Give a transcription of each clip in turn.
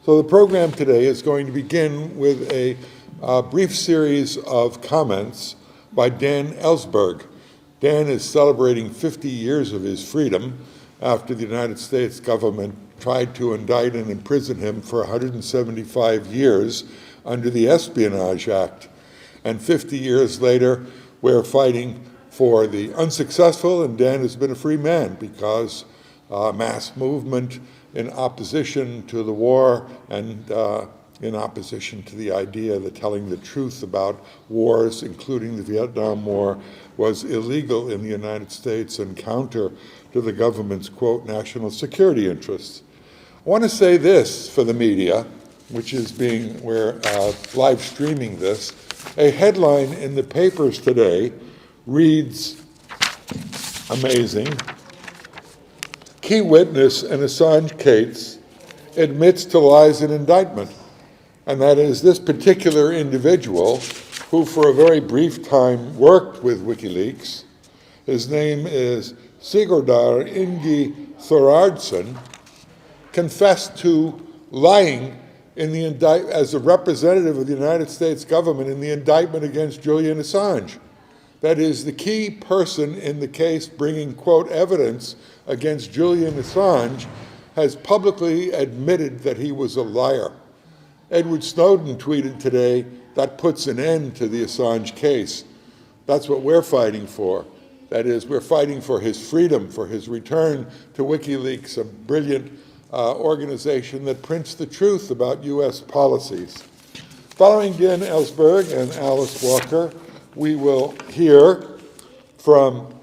So the program today is going to begin with a brief series of comments by Dan Ellsberg. Dan is celebrating 50 years of his freedom after the United States government tried to indict and imprison him for 175 years under the Espionage Act. And 50 years later, we're fighting for the unsuccessful, and Dan has been a free man because mass movement in opposition to the war and in opposition to the idea that telling the truth about wars, including the Vietnam War, was illegal in the United States and counter to the government's, quote, national security interests. I want to say this for the media, which is we're live streaming this. A headline in the papers today reads, amazing, key witness in Assange case admits to lies in indictment. And that is this particular individual who for a very brief time worked with WikiLeaks. His name is Sigurdar Ingi Thorardsson, confessed to lying in the as a representative of the United States government in the indictment against Julian Assange. That is, the key person in the case bringing, quote, evidence against Julian Assange has publicly admitted that he was a liar. Edward Snowden tweeted today, that puts an end to the Assange case. That's what we're fighting for. That is, we're fighting for his freedom, for his return to WikiLeaks, a brilliant organization that prints the truth about U.S. policies. Following Dan Ellsberg and Alice Walker, we will hear from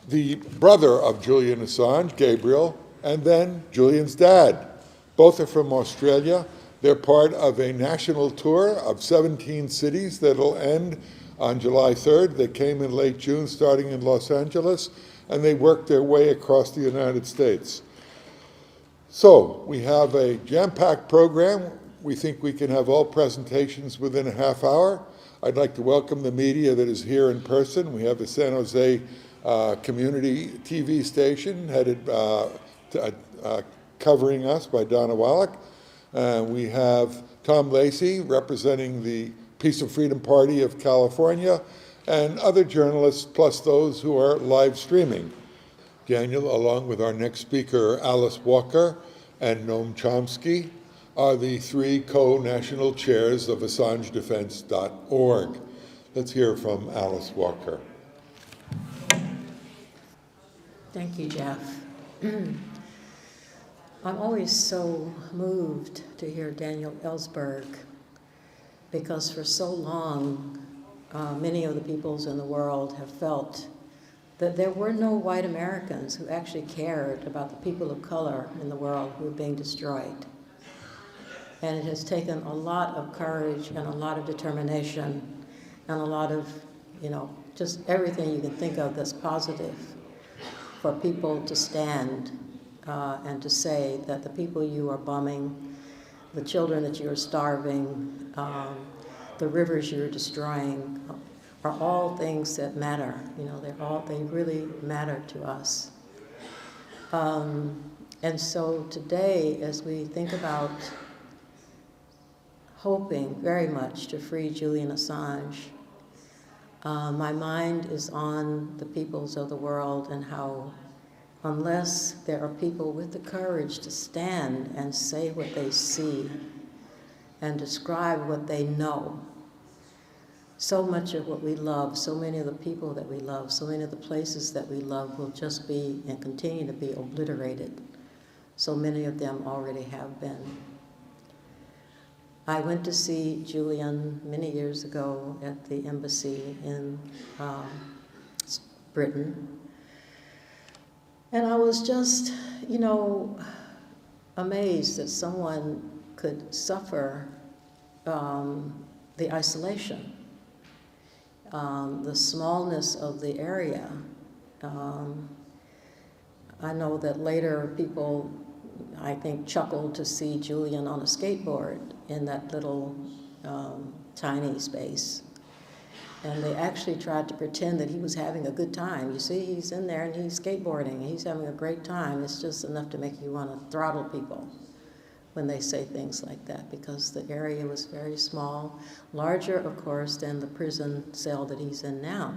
the brother of Julian Assange, Gabriel, and then Julian's dad. Both are from Australia. They're part of a national tour of 17 cities that'll end on July 3rd. They came in late June, starting in Los Angeles, and they worked their way across the United States. So we have a jam-packed program. We think we can have all presentations within a half hour. I'd like to welcome the media that is here in person. We have the San Jose community TV station headed covering us by Donna Wallach. We have Tom Lacey representing the Peace and Freedom Party of California, and other journalists, plus those who are live streaming. Daniel, along with our next speaker, Alice Walker and Noam Chomsky, are the three co-national chairs of AssangeDefense.org. Let's hear from Alice Walker. Thank you, Jeff. I'm always so moved to hear Daniel Ellsberg, because for so long, many of the peoples in the world have felt that there were no white Americans who actually cared about the people of color in the world who were being destroyed. And it has taken a lot of courage and a lot of determination and a lot of, just everything you can think of that's positive for people to stand and to say that the people you are bombing, the children that you are starving, the rivers you're destroying, are all things that matter. They really matter to us. And so today, as we think about hoping very much to free Julian Assange, my mind is on the peoples of the world and how unless there are people with the courage to stand and say what they see and describe what they know, so much of what we love, so many of the people that we love, so many of the places that we love will just be and continue to be obliterated. So many of them already have been. I went to see Julian many years ago at the embassy in Britain. And I was just, amazed that someone could suffer the isolation, the smallness of the area. I know that later people, I think, chuckled to see Julian on a skateboard in that little tiny space. And they actually tried to pretend that he was having a good time. You see, he's in there and he's skateboarding, and he's having a great time. It's just enough to make you want to throttle people. when they say things like that, because the area was very small, larger, of course, than the prison cell that he's in now.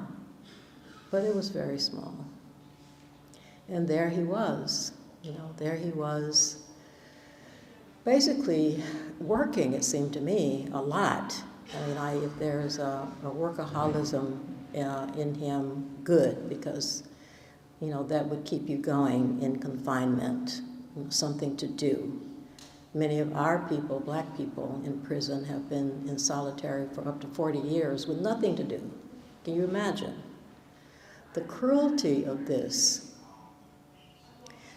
But it was very small. And there he was, there he was, basically working, it seemed to me, a lot. I mean, if there's a workaholism in him, good, because, that would keep you going in confinement, something to do. Many of our people, black people in prison, have been in solitary for up to 40 years with nothing to do. Can you imagine? The cruelty of this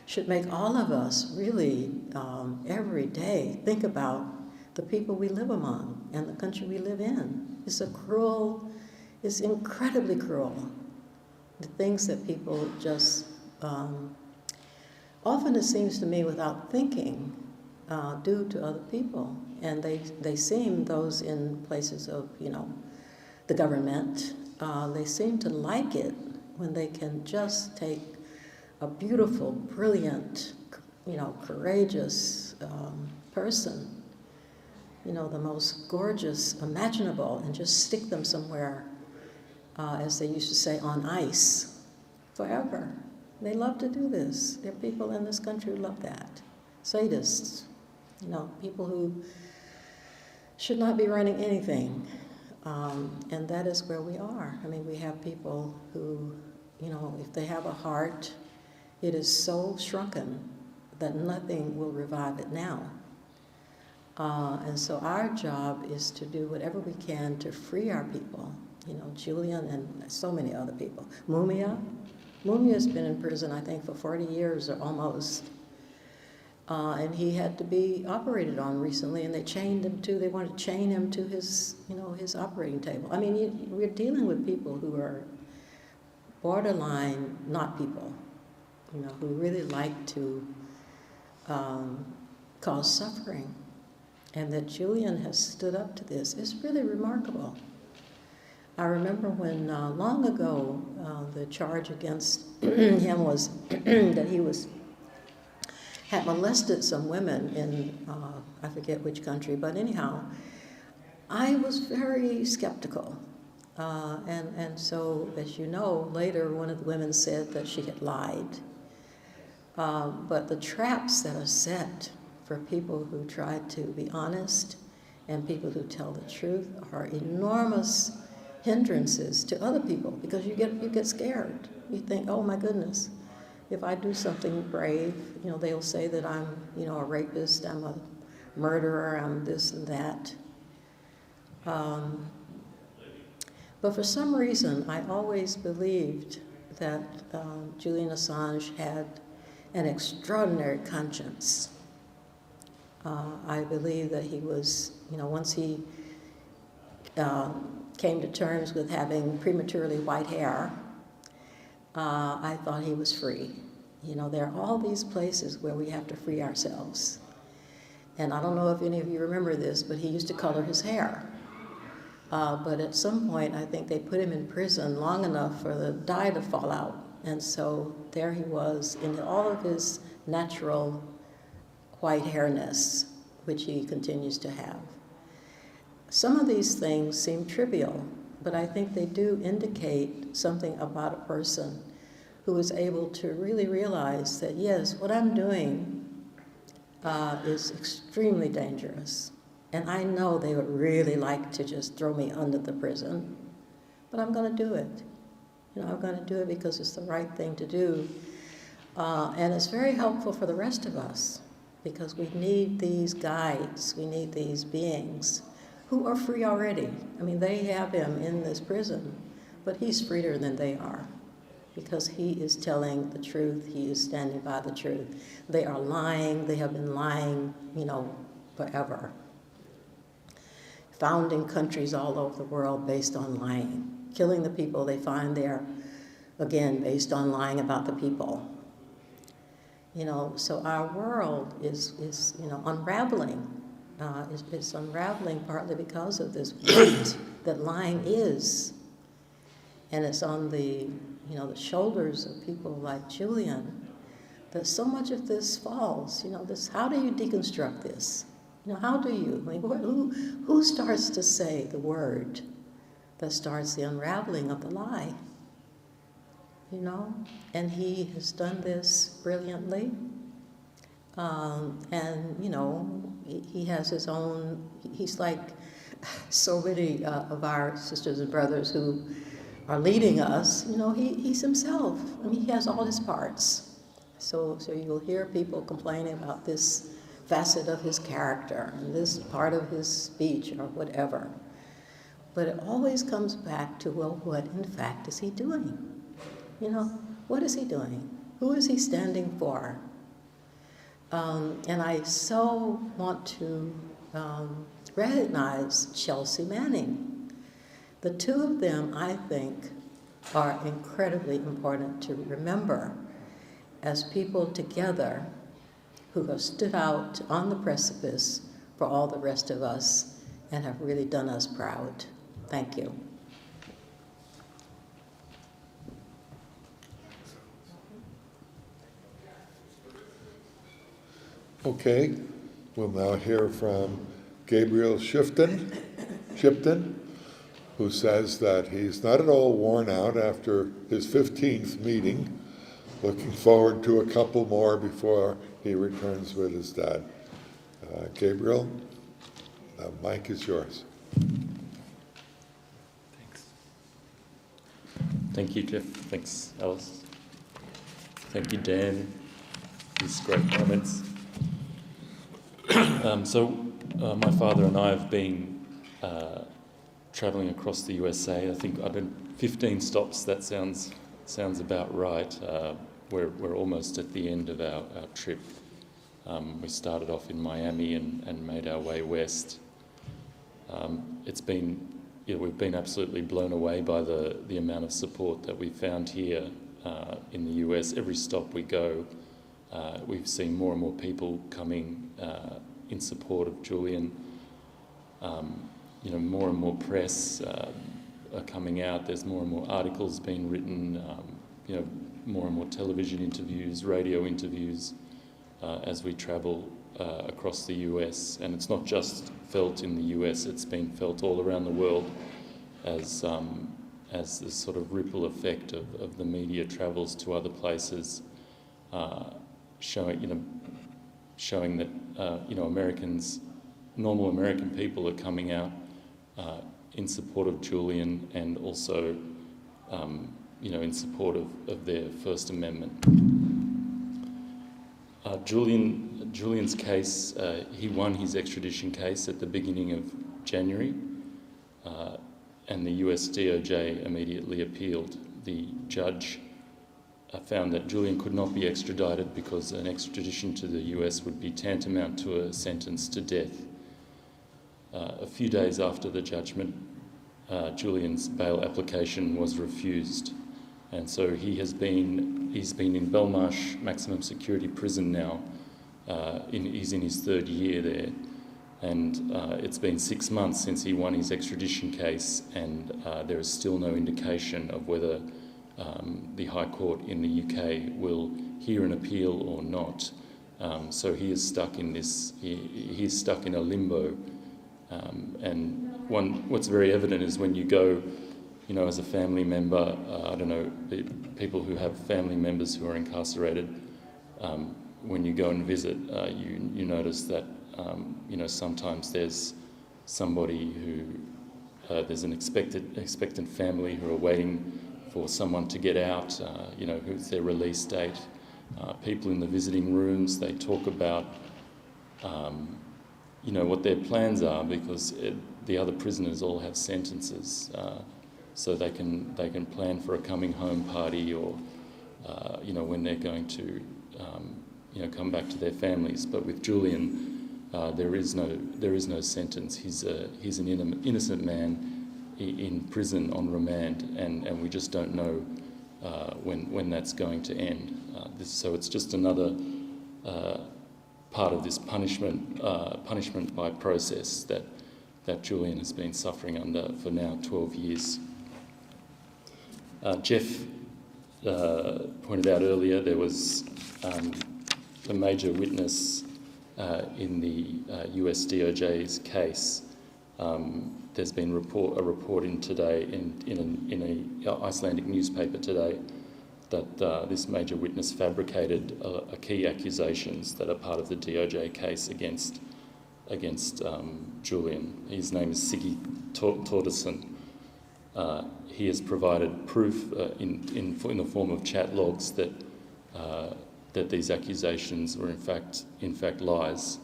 should make all of us really, every day, think about the people we live among and the country we live in. It's incredibly cruel. The things that people just, often it seems to me without thinking, do to other people. And they seem, those in places of, the government, they seem to like it when they can just take a beautiful, brilliant, courageous person, the most gorgeous imaginable, and just stick them somewhere, as they used to say, on ice, forever. They love to do this. There are people in this country who love that. Sadists, people who should not be running anything. And that is where we are. I mean, we have people who, if they have a heart, it is so shrunken that nothing will revive it now. And so our job is to do whatever we can to free our people. Julian and so many other people. Mumia's been in prison, I think, for 40 years or almost. And he had to be operated on recently, and they wanted to chain him to his, his operating table. I mean, we're dealing with people who are borderline not people, who really like to cause suffering. And that Julian has stood up to this is really remarkable. I remember when, long ago, the charge against him was that he had molested some women in, I forget which country, but anyhow, I was very skeptical. And so, as you know, later one of the women said that she had lied. But the traps that are set for people who try to be honest and people who tell the truth are enormous hindrances to other people, because you get scared. You think, oh my goodness, if I do something brave, they'll say that I'm, a rapist, I'm a murderer, I'm this and that. But for some reason, I always believed that Julian Assange had an extraordinary conscience. I believe that he was, once he came to terms with having prematurely white hair, I thought he was free. There are all these places where we have to free ourselves. And I don't know if any of you remember this, but he used to color his hair. But at some point, I think they put him in prison long enough for the dye to fall out. And so there he was in all of his natural white hairness, which he continues to have. Some of these things seem trivial, but I think they do indicate something about a person who is able to really realize that, yes, what I'm doing is extremely dangerous. And I know they would really like to just throw me under the prison, but I'm going to do it. I'm going to do it because it's the right thing to do. And it's very helpful for the rest of us, because we need these guides, we need these beings who are free already. I mean, they have him in this prison, but he's freer than they are, because he is telling the truth, he is standing by the truth. They are lying, they have been lying, forever. Founding countries all over the world based on lying. Killing the people they find there, again, based on lying about the people. So our world is unraveling. It's unraveling partly because of this weight that lying is. And it's on the, the shoulders of people like Julian that so much of this falls. How do you deconstruct this? How do you? Who starts to say the word that starts the unraveling of the lie? And he has done this brilliantly. He has his own, he's like so many of our sisters and brothers who are leading us, he's himself. He has all his parts. So you'll hear people complaining about this facet of his character and this part of his speech or whatever. But it always comes back to, well, what in fact is he doing? What is he doing? Who is he standing for? And I so want to recognize Chelsea Manning. The two of them, I think, are incredibly important to remember as people together who have stood out on the precipice for all the rest of us and have really done us proud. Thank you. Okay, we'll now hear from Gabriel Shipton, who says that he's not at all worn out after his 15th meeting, looking forward to a couple more before he returns with his dad. Gabriel, the mic is yours. Thanks. Thank you, Jeff. Thanks, Alice. Thank you, Dan. These great comments. My father and I have been travelling across the USA. I think I've been 15 stops. That sounds about right. We're almost at the end of our trip. We started off in Miami and made our way west. We've been absolutely blown away by the amount of support that we found here in the US. Every stop we go, we've seen more and more people coming in support of Julian. More and more press are coming out. There's more and more articles being written. More and more television interviews, radio interviews, as we travel across the US. And it's not just felt in the US; it's been felt all around the world as this sort of ripple effect of the media travels to other places, showing that Americans, normal American people, are coming out in support of Julian and also in support of their First Amendment. Julian's case, he won his extradition case at the beginning of January, and the US DOJ immediately appealed. The judge found that Julian could not be extradited because an extradition to the US would be tantamount to a sentence to death. A few days after the judgment, Julian's bail application was refused, and so he's been in Belmarsh maximum security prison now. He's in his third year there, and it's been 6 months since he won his extradition case, and there is still no indication of whether the High Court in the UK will hear an appeal or not. So he is stuck in this. He is stuck in a limbo. What's very evident is when you go, as a family member, people who have family members who are incarcerated, when you go and visit, you notice that, sometimes there's somebody who, there's an expectant family who are waiting for someone to get out, who's their release date. People in the visiting rooms, they talk about, what their plans are, because the other prisoners all have sentences, so they can plan for a coming home party or, when they're going to, come back to their families. But with Julian, there is no sentence. He's an innocent man in prison on remand, and we just don't know when that's going to end. So it's just another part of this punishment by process that Julian has been suffering under for now 12 years. Jeff pointed out earlier there was the major witness in the US DOJ's case. There's been a report in today in a Icelandic newspaper today that this major witness fabricated key accusations that are part of the DOJ case against Julian. His name is Siggi Tordarsson. He has provided proof in the form of chat logs that these accusations were in fact lies.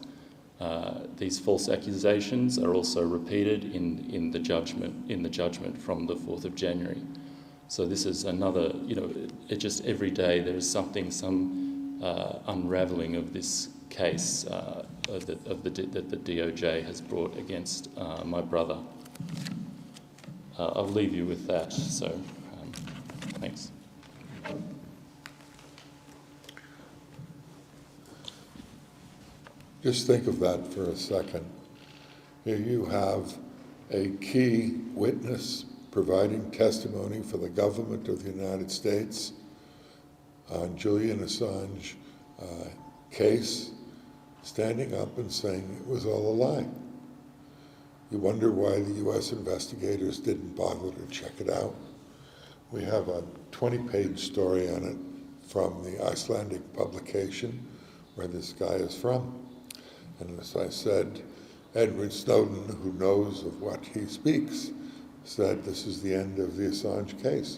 These false accusations are also repeated in the judgment from the 4th of January. So this is another, it just every day there is some unravelling of this case that the DOJ has brought against my brother. I'll leave you with that, so thanks. Just think of that for a second. Here you have a key witness providing testimony for the government of the United States on Julian Assange case, standing up and saying it was all a lie. You wonder why the U.S. investigators didn't bother to check it out. We have a 20-page story on it from the Icelandic publication where this guy is from. And as I said, Edward Snowden, who knows of what he speaks, said this is the end of the Assange case.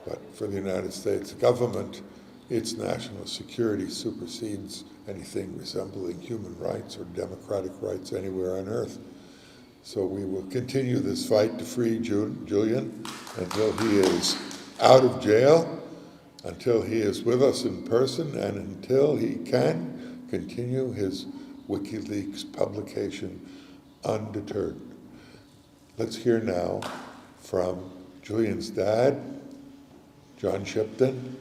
But for the United States government, its national security supersedes anything resembling human rights or democratic rights anywhere on earth. So we will continue this fight to free Julian until he is out of jail, until he is with us in person, and until he can continue his WikiLeaks publication undeterred. Let's hear now from Julian's dad, John Shipton.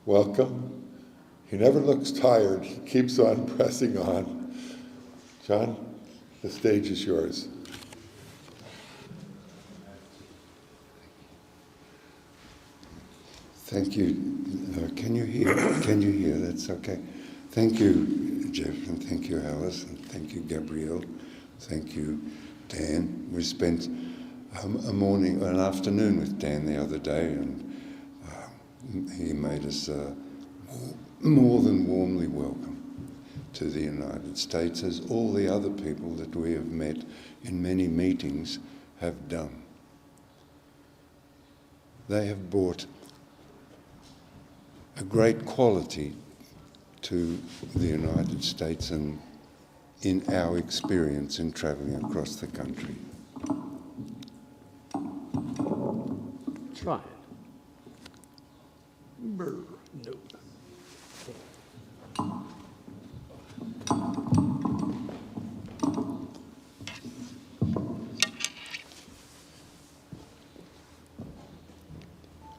Welcome. He never looks tired. He keeps on pressing on. John, the stage is yours. Thank you. Can you hear? Can you hear? That's okay. Thank you, Jeff, and thank you, Alice, and thank you, Gabriel. Thank you, Dan. We spent an afternoon with Dan the other day, and he made us more than warmly welcome to the United States, as all the other people that we have met in many meetings have done. They have brought a great quality to the United States and in our experience in travelling across the country. Try it. Brr, no.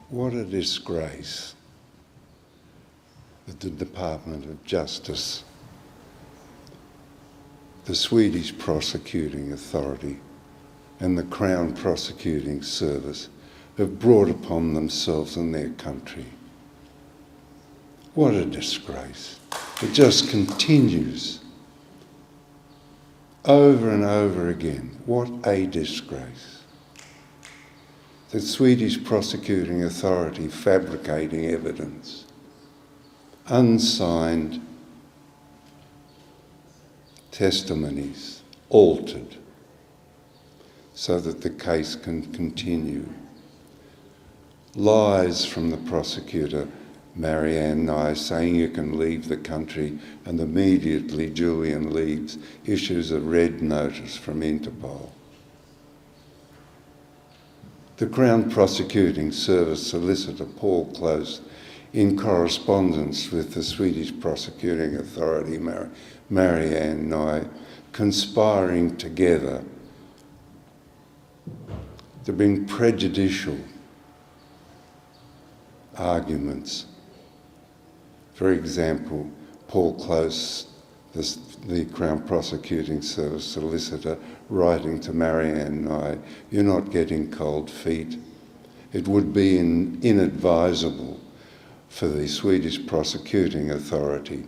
What a disgrace that the Department of Justice, the Swedish Prosecuting Authority, and the Crown Prosecuting Service have brought upon themselves and their country. What a disgrace. It just continues over and over again. What a disgrace. The Swedish Prosecuting Authority fabricating evidence, unsigned testimonies altered so that the case can continue. Lies from the prosecutor, Marianne Nye, saying you can leave the country, and immediately Julian leaves, issues a red notice from Interpol. The Crown Prosecuting Service solicitor Paul Close, in correspondence with the Swedish Prosecuting Authority, Marianne Nye, conspiring together to bring prejudicial arguments. For example, Paul Close, the Crown Prosecuting Service solicitor, writing to Marianne Nye, "You're not getting cold feet. It would be inadvisable for the Swedish Prosecuting Authority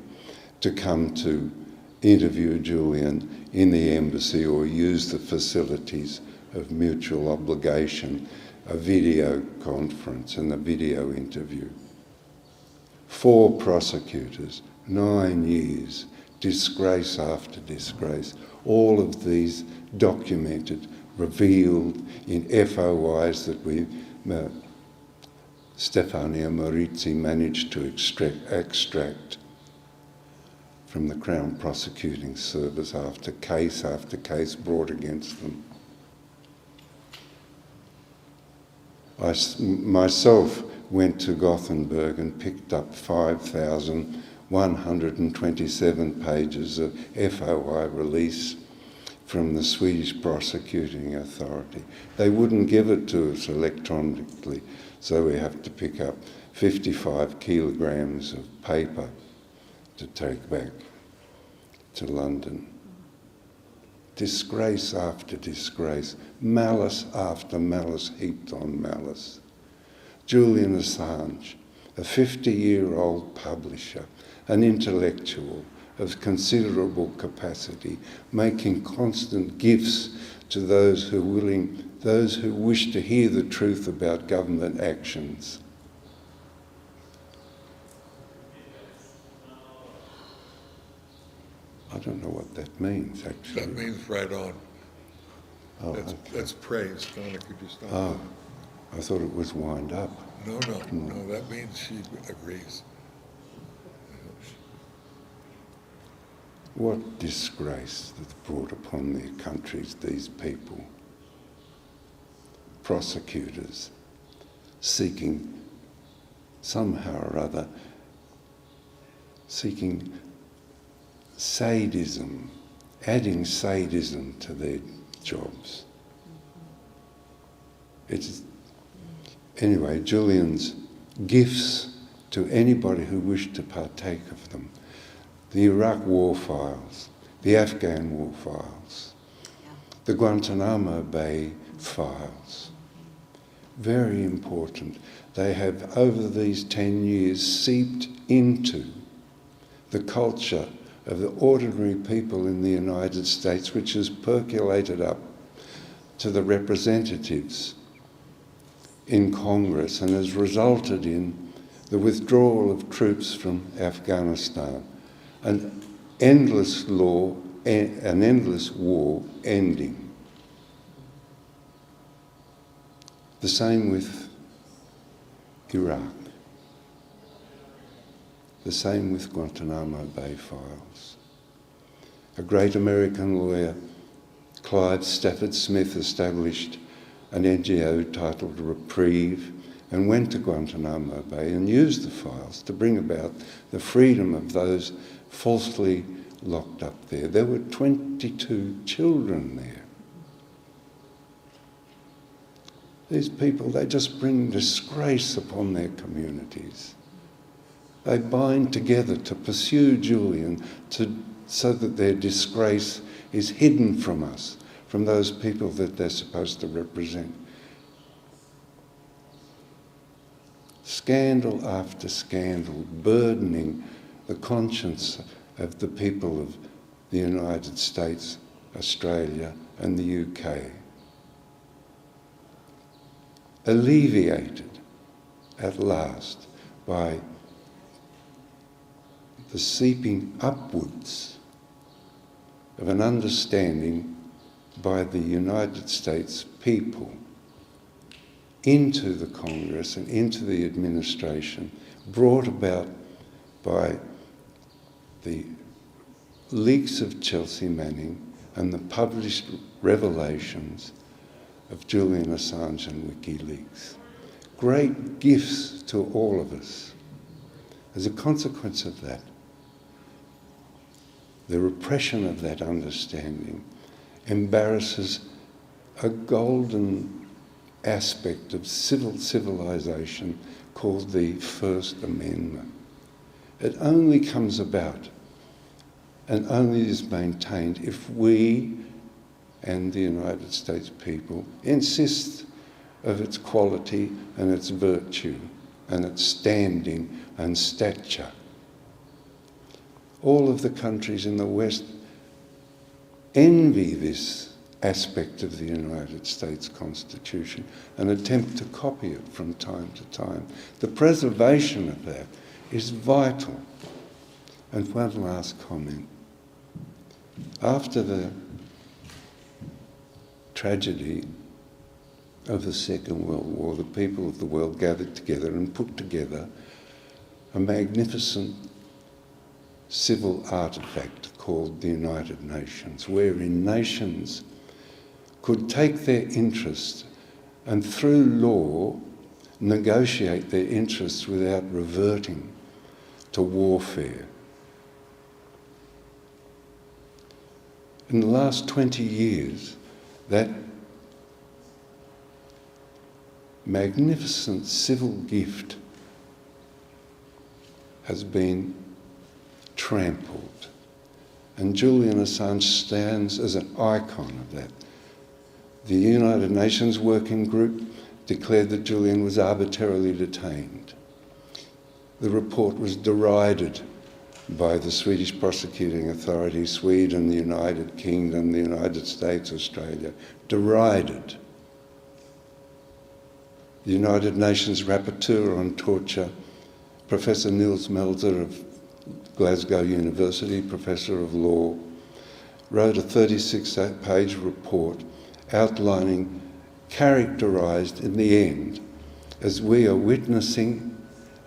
to come to interview Julian in the embassy or use the facilities of mutual obligation, a video conference and a video interview. 4 prosecutors, 9 years, disgrace after disgrace, all of these documented, revealed in FOIs that Stefania Morizzi managed to extract from the Crown Prosecuting Service after case brought against them. I myself went to Gothenburg and picked up 5,127 pages of FOI release from the Swedish Prosecuting Authority. They wouldn't give it to us electronically, so we have to pick up 55 kilograms of paper to take back to London. Disgrace after disgrace, malice after malice heaped on malice. Julian Assange, a 50-year-old publisher, an intellectual of considerable capacity, making constant gifts to those who wish to hear the truth about government actions. I don't know what that means, actually. That means right on. Oh, That's praise. Donna, could you stop? oh, I thought it was wind up. No, that means she agrees. What disgrace that's brought upon their countries, these people. Prosecutors seeking, somehow or other, seeking sadism, adding sadism to their jobs. Anyway, Julian's gifts to anybody who wished to partake of them. The Iraq war files, the Afghan war files, the Guantanamo Bay files. Very important. They have, over these 10 years, seeped into the culture of the ordinary people in the United States, which has percolated up to the representatives in Congress and has resulted in the withdrawal of troops from Afghanistan, an endless war ending. The same with Iraq. The same with Guantanamo Bay files. A great American lawyer, Clive Stafford Smith, established an NGO titled Reprieve and went to Guantanamo Bay and used the files to bring about the freedom of those falsely locked up there. There were 22 children there. These people, they just bring disgrace upon their communities. They bind together to pursue Julian so that their disgrace is hidden from us, from those people that they're supposed to represent. Scandal after scandal, burdening the conscience of the people of the United States, Australia, and the UK. Alleviated at last by the seeping upwards of an understanding by the United States people into the Congress and into the administration, brought about by the leaks of Chelsea Manning and the published revelations of Julian Assange and WikiLeaks. Great gifts to all of us. As a consequence of that, the repression of that understanding embarrasses a golden aspect of civilization called the First Amendment. It only comes about and only is maintained if we and the United States people insist of its quality and its virtue and its standing and stature. All of the countries in the West envy this aspect of the United States Constitution and attempt to copy it from time to time. The preservation of that is vital. And one last comment. After the tragedy of the Second World War, the people of the world gathered together and put together a magnificent civil artefact called the United Nations, wherein nations could take their interest and through law negotiate their interests without reverting to warfare. In the last 20 years, that magnificent civil gift has been trampled. And Julian Assange stands as an icon of that. The United Nations Working Group declared that Julian was arbitrarily detained. The report was derided by the Swedish prosecuting authorities, Sweden, the United Kingdom, the United States, Australia, derided. The United Nations Rapporteur on Torture, Professor Niels Melzer of Glasgow University, Professor of Law, wrote a 36-page report outlining, characterised in the end as we are witnessing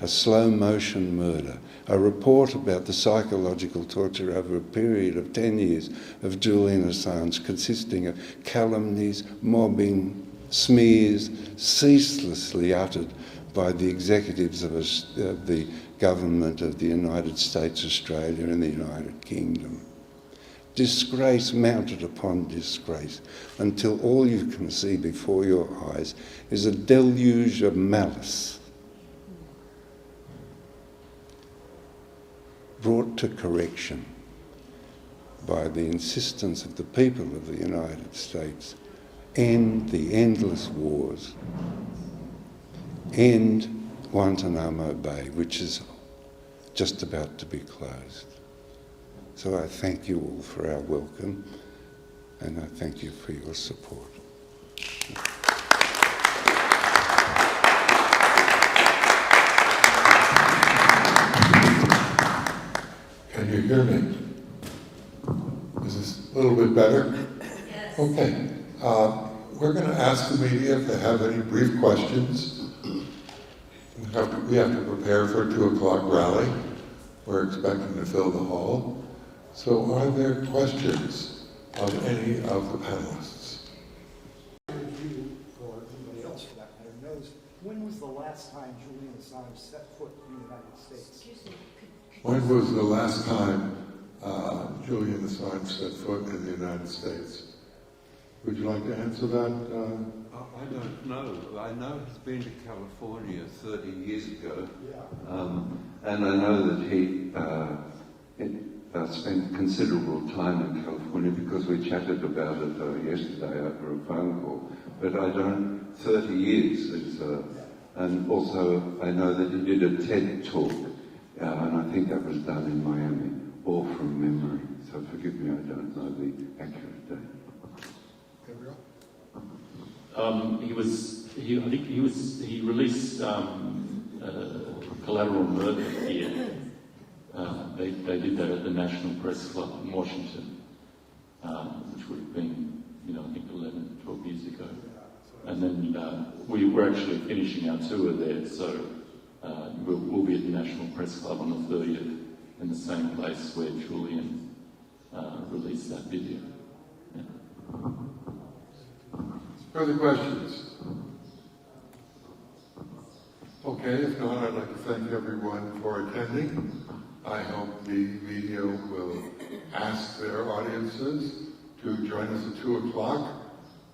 a slow-motion murder, a report about the psychological torture over a period of 10 years of Julian Assange, consisting of calumnies, mobbing, smears, ceaselessly uttered by the executives of the government of the United States, Australia and the United Kingdom. Disgrace mounted upon disgrace until all you can see before your eyes is a deluge of malice brought to correction by the insistence of the people of the United States. End the endless wars. End Guantanamo Bay, which is just about to be closed. So I thank you all for our welcome, and I thank you for your support. Can you hear me? Is this a little bit better? Yes. Okay. We're going to ask the media if they have any brief questions. We have to prepare for a 2 o'clock rally. We're expecting to fill the hall. So are there questions of any of the panelists? You or anybody else for that matter knows, when was the last time Julian Assange set foot in the United States? Excuse me, When was the last time Julian Assange set foot in the United States? Would you like to answer that? I don't know. I know he's been to California 30 years ago, and I know that he spent considerable time in California because we chatted about it yesterday over a phone call. But I don't. 30 years is, and also I know that he did a TED talk, and I think that was done in Miami, all from memory. So forgive me, I don't know the accurate date. Gabriel? He released Collateral Murder here. They did that at the National Press Club in Washington, which would have been, I think 11, 12 years ago. And then we were actually finishing our tour there, so we'll be at the National Press Club on the 30th in the same place where Julian released that video. Yeah. Further questions? Okay, if not, I'd like to thank everyone for attending. I hope the media will ask their audiences to join us at 2 o'clock.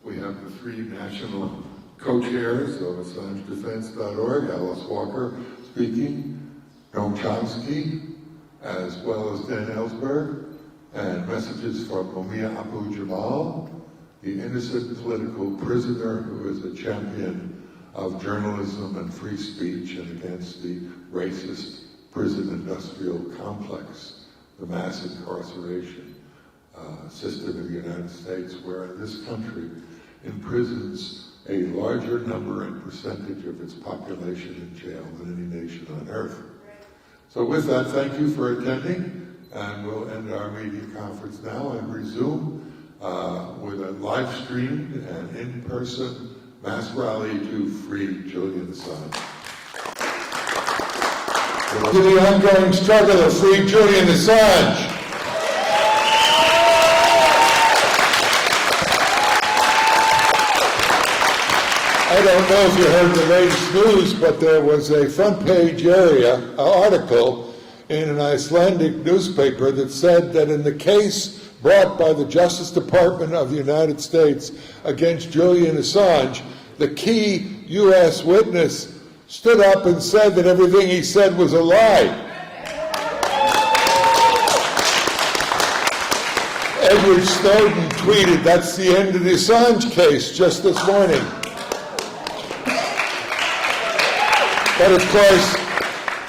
We have the 3 national co-chairs of AssangeDefense.org, Alice Walker speaking, Noam Chomsky, as well as Dan Ellsberg, and messages from Mamia Abu-Jamal, the innocent political prisoner who is a champion of journalism and free speech and against the racist prison industrial complex the mass incarceration system in the United States, where this country imprisons a larger number and percentage of its population in jail than any nation on earth. So with that, thank you for attending, and we'll end our media conference now and resume with a live-streamed and in-person mass rally to free Julian Assange. To the ongoing struggle to free Julian Assange. I don't know if you heard the latest news, but there was a front-page article in an Icelandic newspaper that said that in the case brought by the Justice Department of the United States against Julian Assange, the key U.S. witness stood up and said that everything he said was a lie. Edward Snowden tweeted, "That's the end of the Assange case," just this morning. But of course,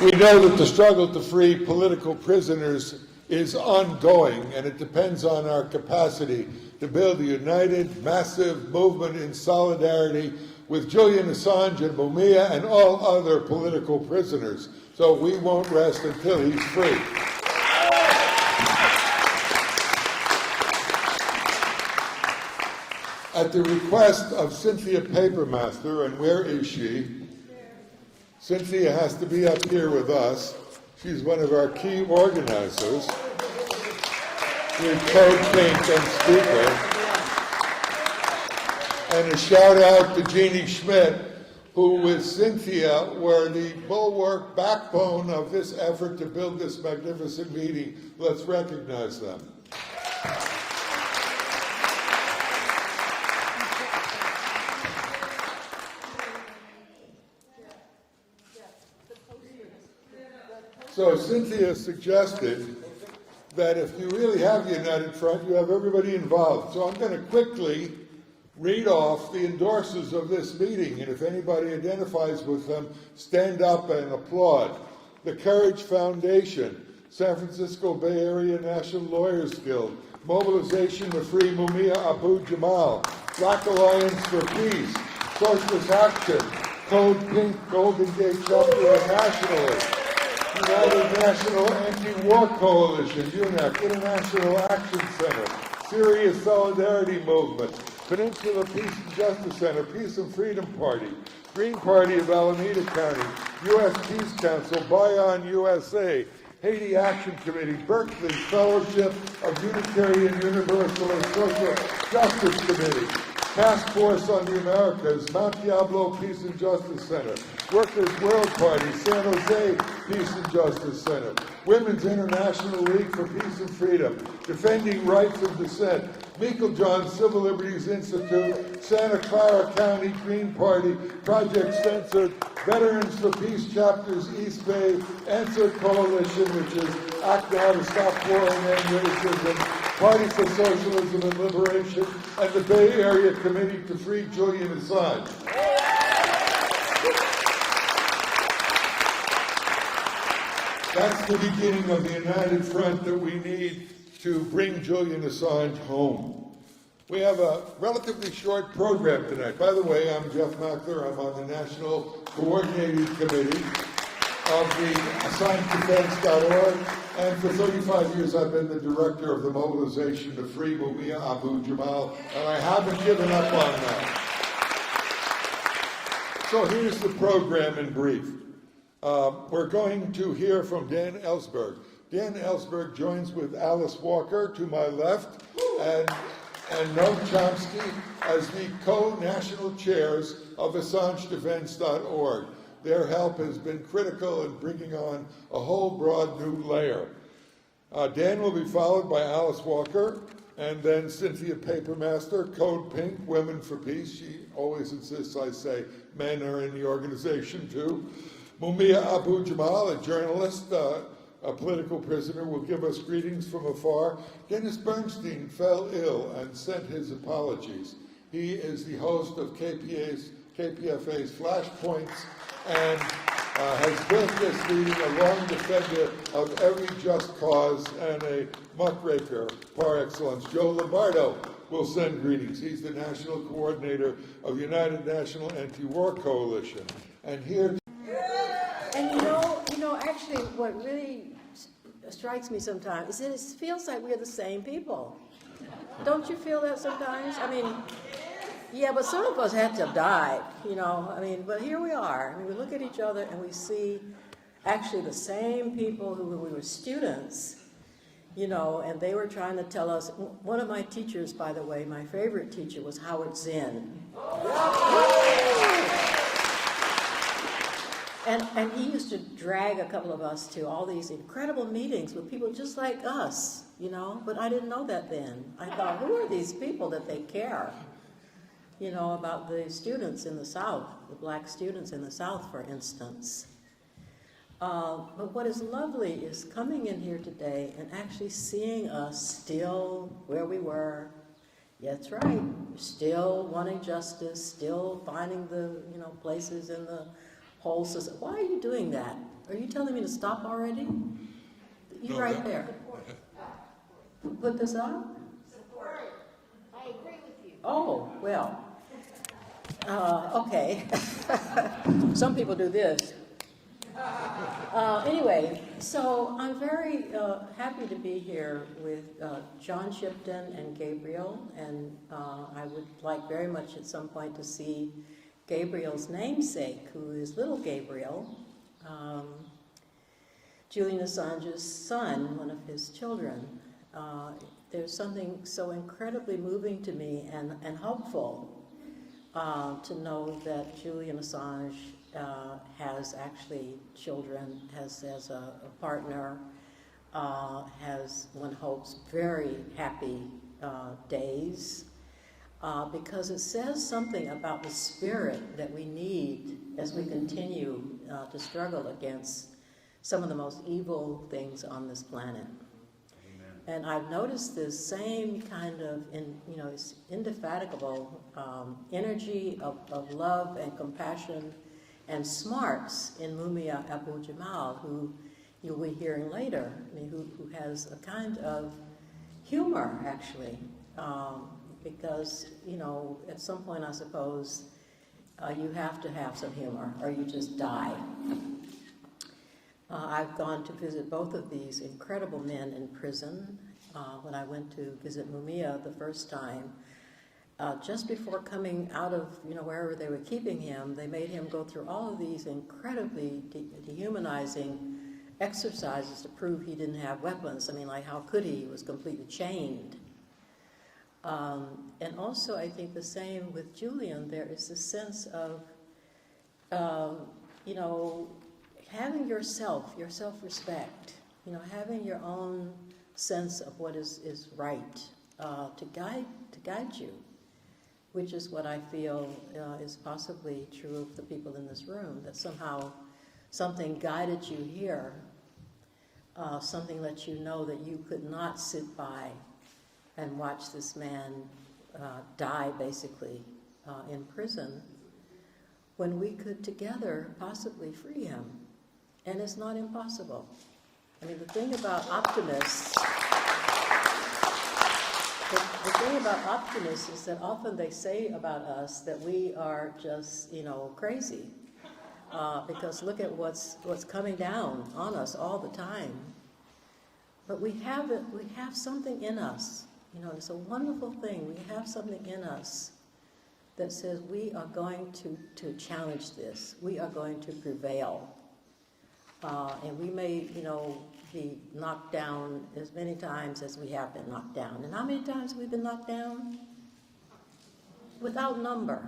we know that the struggle to free political prisoners is ongoing, and it depends on our capacity to build a united, massive movement in solidarity with Julian Assange and Mamia and all other political prisoners. So we won't rest until he's free. At the request of Cynthia Papermaster, and where is she? Cynthia has to be up here with us. She's one of our key organizers. With CODEPINK and speaker. And a shout out to Jeannie Schmidt, who with Cynthia were the bulwark backbone of this effort to build this magnificent meeting. Let's recognize them. So Cynthia suggested that if you really have the United Front, you have everybody involved. So I'm going to quickly read off the endorsers of this meeting, and if anybody identifies with them, stand up and applaud. The Courage Foundation, San Francisco Bay Area National Lawyers Guild, Mobilization to Free Mamia Abu-Jamal, Black Alliance for Peace, Socialist Action, CODEPINK, Golden Gate Chapter and Nationalists, United National Anti-War Coalition, UNAC, International Action Center, Syria Solidarity Movement, Peninsula Peace and Justice Center, Peace and Freedom Party, Green Party of Alameda County, U.S. Peace Council, Bayon USA, Haiti Action Committee, Berkeley Fellowship of Unitarian Universalist Social Justice Committee, Task Force on the Americas, Mount Diablo Peace and Justice Center, Workers' World Party, San Jose Peace and Justice Center, Women's International League for Peace and Freedom, Defending Rights of Dissent, Meiklejohn Civil Liberties Institute, Santa Clara County Green Party, Project Censored, Veterans for Peace Chapters East Bay, Answer Coalition, which is Act Now to Stop War and End Racism, Party for Socialism and Liberation, and the Bay Area Committee to Free Julian Assange. That's the beginning of the united front that we need to bring Julian Assange home. We have a relatively short program tonight. By the way, I'm Jeff Mackler. I'm on the National Coordinating Committee of the AssangeDefense.org, and for 35 years I've been the director of the Mobilization to Free Mamia Abu-Jamal, and I haven't given up on that. So here's the program in brief. We're going to hear from Dan Ellsberg. Dan Ellsberg joins with Alice Walker to my left and Noam Chomsky as the co-national chairs of AssangeDefense.org. Their help has been critical in bringing on a whole broad new layer. Dan will be followed by Alice Walker, and then Cynthia Papermaster, CODEPINK, Women for Peace. She always insists I say men are in the organization too. Mamia Abu-Jamal, a journalist, a political prisoner, will give us greetings from afar. Dennis Bernstein fell ill and sent his apologies. He is the host of KPFA's Flashpoints and has been this meeting a long defender of every just cause and a muckraker par excellence. Joe Lombardo will send greetings. He's the national coordinator of United National Anti-War Coalition. And here... And you know, actually what really strikes me sometimes is that it feels like we're the same people. Don't you feel that sometimes? I mean, yeah, but some of us had to have died, you know. I mean, but here we are. I mean, we look at each other and we see actually the same people who when we were students, you know, and they were trying to tell us. One of my teachers, by the way, my favorite teacher was Howard Zinn. And he used to drag a couple of us to all these incredible meetings with people just like us, you know, but I didn't know that then. I thought, who are these people that they care, you know, about the students in the South, the black students in the South, for instance. But what is lovely is coming in here today and actually seeing us still where we were. Yeah, that's right, still wanting justice, still finding the, you know, places in the whole system. Why are you doing that? Are you telling me to stop already? You No, right there. Put this up? Support. I agree with you. Oh, well. Okay. Some people do this. Anyway, so I'm very happy to be here with John Shipton and Gabriel, and I would like very much at some point to see Gabriel's namesake, who is little Gabriel, Julian Assange's son, one of his children. There's something so incredibly moving to me and hopeful to know that Julian Assange has actually children, has a partner, has, one hopes, very happy days. Because it says something about the spirit that we need as we continue to struggle against some of the most evil things on this planet. Amen. And I've noticed this same kind of, it's indefatigable energy of love and compassion and smarts in Mamia Abu-Jamal, who you'll be hearing later, who has a kind of humor, actually. Because, at some point, I suppose, you have to have some humor, or you just die. I've gone to visit both of these incredible men in prison. When I went to visit Mamia the first time, just before coming out of, wherever they were keeping him, they made him go through all of these incredibly dehumanizing exercises to prove he didn't have weapons. I mean, like, how could he? He was completely chained. And also, I think the same with Julian. There is this sense of, having your self-respect, having your own sense of what is right to guide you, which is what I feel is possibly true of the people in this room, that somehow something guided you here, something let you know that you could not sit by and watch this man die, basically, in prison, when we could together possibly free him. And it's not impossible. I mean, the thing about optimists, the thing about optimists is that often they say about us that we are just, crazy. Because look at what's coming down on us all the time. But we have something in us. It's a wonderful thing. We have something in us that says we are going to challenge this. We are going to prevail. And we may, be knocked down as many times as we have been knocked down. And how many times have we been knocked down? Without number.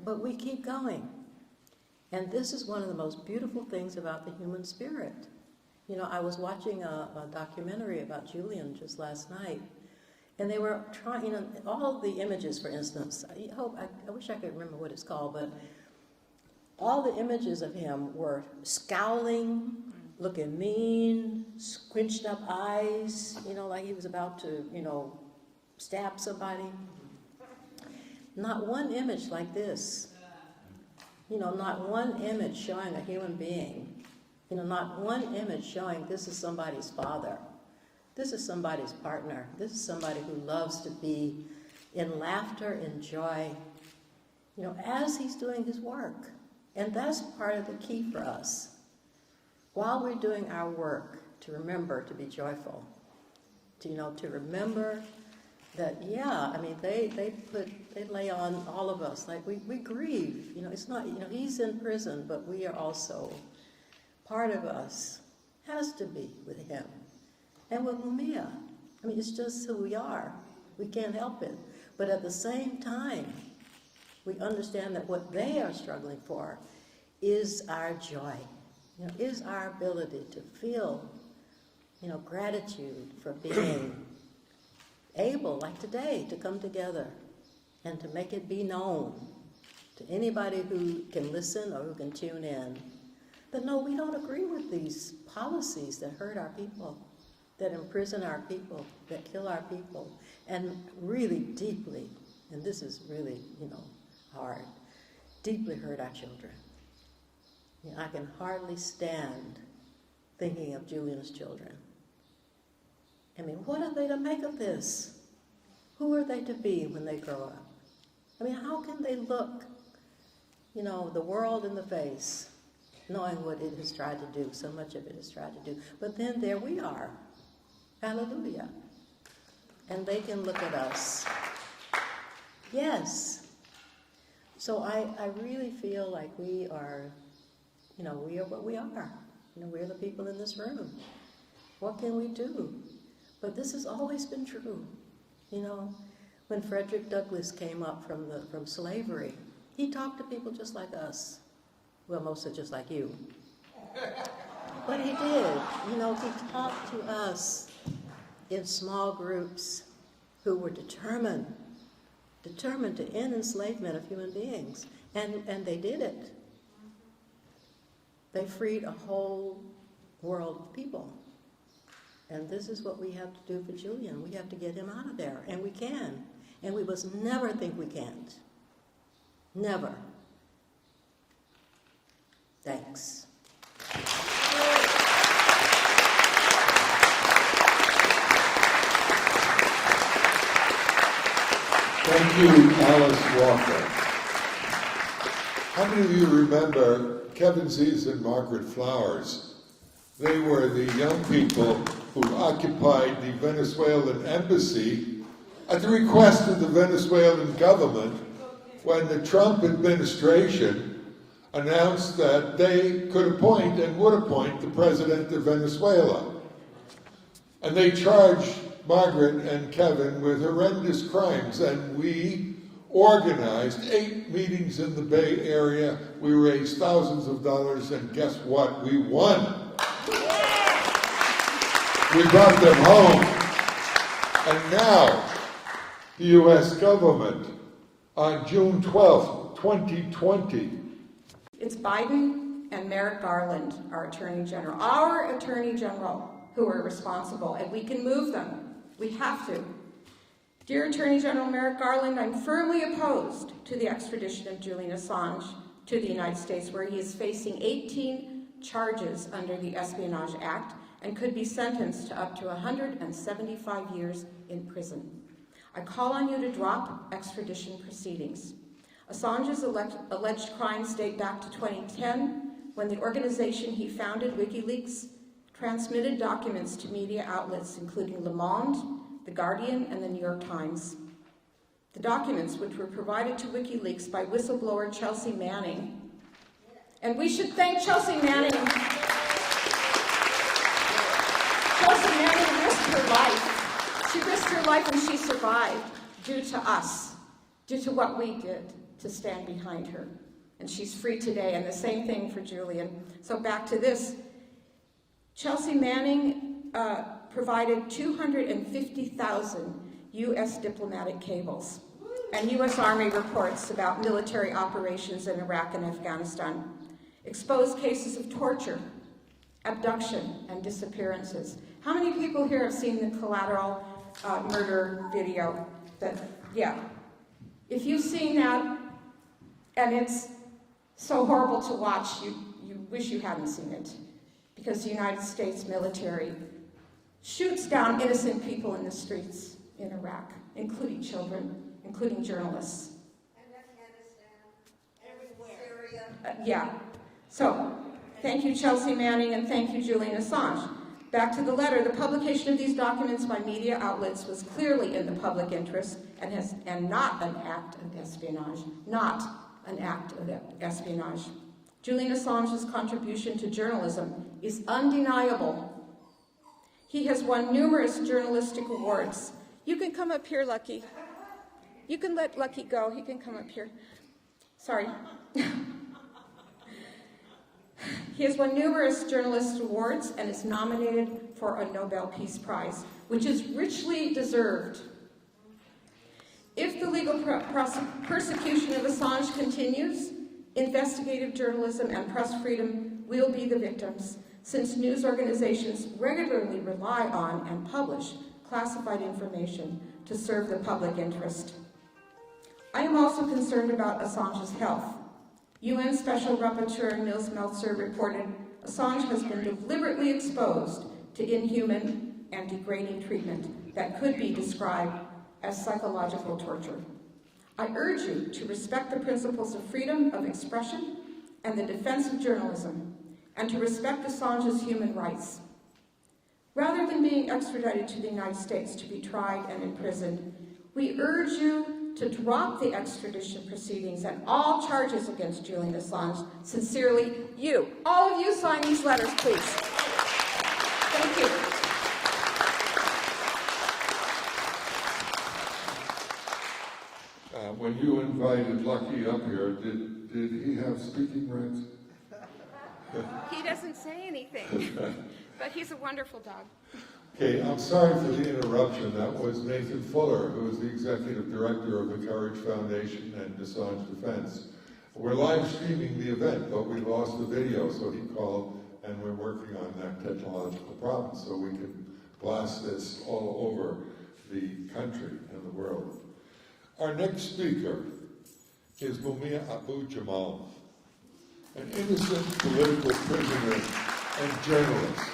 But we keep going. And this is one of the most beautiful things about the human spirit. I was watching a documentary about Julian just last night, and they were trying, all the images, for instance, I wish I could remember what it's called, but all the images of him were scowling, looking mean, squinched up eyes, like he was about to, stab somebody. Not one image like this. Not one image showing a human being. Not one image showing this is somebody's father. This is somebody's partner. This is somebody who loves to be in laughter, in joy, as he's doing his work. And that's part of the key for us. While we're doing our work, to remember to be joyful. To remember that, they lay on all of us, like we grieve. It's not, he's in prison, but we are also, part of us has to be with him. And with Mamia, it's just who we are. We can't help it. But at the same time, we understand that what they are struggling for is our joy, is our ability to feel, gratitude for being able, like today, to come together and to make it be known to anybody who can listen or who can tune in. But no, we don't agree with these policies that hurt our people, that imprison our people, that kill our people, and really deeply, and this is really, hard, deeply hurt our children. I can hardly stand thinking of Julian's children. What are they to make of this? Who are they to be when they grow up? How can they look, the world in the face, knowing what it has tried to do, so much of it has tried to do. But then there we are. Hallelujah. And they can look at us. Yes. So I really feel like we are, we are what we are. We're the people in this room. What can we do? But this has always been true. When Frederick Douglass came up from slavery, he talked to people just like us. Well, mostly just like you. But he did. He talked to us in small groups who were determined to end enslavement of human beings. And they did it. They freed a whole world of people. And this is what we have to do for Julian. We have to get him out of there. And we can. And we must never think we can't. Never. Thanks. Thank you, Alice Walker. How many of you remember Kevin Zees and Margaret Flowers? They were the young people who occupied the Venezuelan embassy at the request of the Venezuelan government when the Trump administration announced that they could appoint and would appoint the president of Venezuela. And they charged Margaret and Kevin with horrendous crimes, and we organized 8 meetings in the Bay Area. We raised thousands of dollars, and guess what? We won. We brought them home. And now, the U.S. government, on June 12th, 2020. It's Biden and Merrick Garland, our Attorney General, our Attorney General, who are responsible, and we can move them. We have to. Dear Attorney General Merrick Garland, I'm firmly opposed to the extradition of Julian Assange to the United States, where he is facing 18 charges under the Espionage Act and could be sentenced to up to 175 years in prison. I call on you to drop extradition proceedings. Assange's alleged crimes date back to 2010, when the organization he founded, WikiLeaks, transmitted documents to media outlets including Le Monde, The Guardian, and the New York Times. The documents, which were provided to WikiLeaks by whistleblower Chelsea Manning. And we should thank Chelsea Manning. Chelsea Manning risked her life. She risked her life and she survived due to us, due to what we did to stand behind her. And she's free today, and the same thing for Julian. So back to this. Chelsea Manning provided 250,000 U.S. diplomatic cables and U.S. Army reports about military operations in Iraq and Afghanistan, exposed cases of torture, abduction, and disappearances. How many people here have seen the Collateral murder video? Yeah. If you've seen that, and it's so horrible to watch, you wish you hadn't seen it, because the United States military shoots down innocent people in the streets in Iraq, including children, including journalists. And Afghanistan, everywhere. Syria. Yeah. So, thank you, Chelsea Manning, and thank you, Julian Assange. Back to the letter. The publication of these documents by media outlets was clearly in the public interest and not an act of espionage. Not an act of espionage. Julian Assange's contribution to journalism is undeniable. He has won numerous journalistic awards. You can come up here, Lucky. You can let Lucky go. He can come up here. Sorry. He has won numerous journalist awards and is nominated for a Nobel Peace Prize, which is richly deserved. If the legal persecution of Assange continues, investigative journalism and press freedom will be the victims, since news organizations regularly rely on and publish classified information to serve the public interest. I am also concerned about Assange's health. UN Special Rapporteur Nils Meltzer reported Assange has been deliberately exposed to inhuman and degrading treatment that could be described as psychological torture. I urge you to respect the principles of freedom of expression and the defense of journalism, and to respect Assange's human rights. Rather than being extradited to the United States to be tried and imprisoned, we urge you to drop the extradition proceedings and all charges against Julian Assange. Sincerely, you. All of you sign these letters, please. Thank you. When you invited Lucky up here, did he have speaking rights? He doesn't say anything, but he's a wonderful dog. Okay, I'm sorry for the interruption. That was Nathan Fuller, who is the executive director of the Courage Foundation and Assange Defense. We're live streaming the event, but we lost the video, so he called, and we're working on that technological problem so we can blast this all over the country and the world. Our next speaker is Mamia Abu-Jamal, an innocent political prisoner and journalist.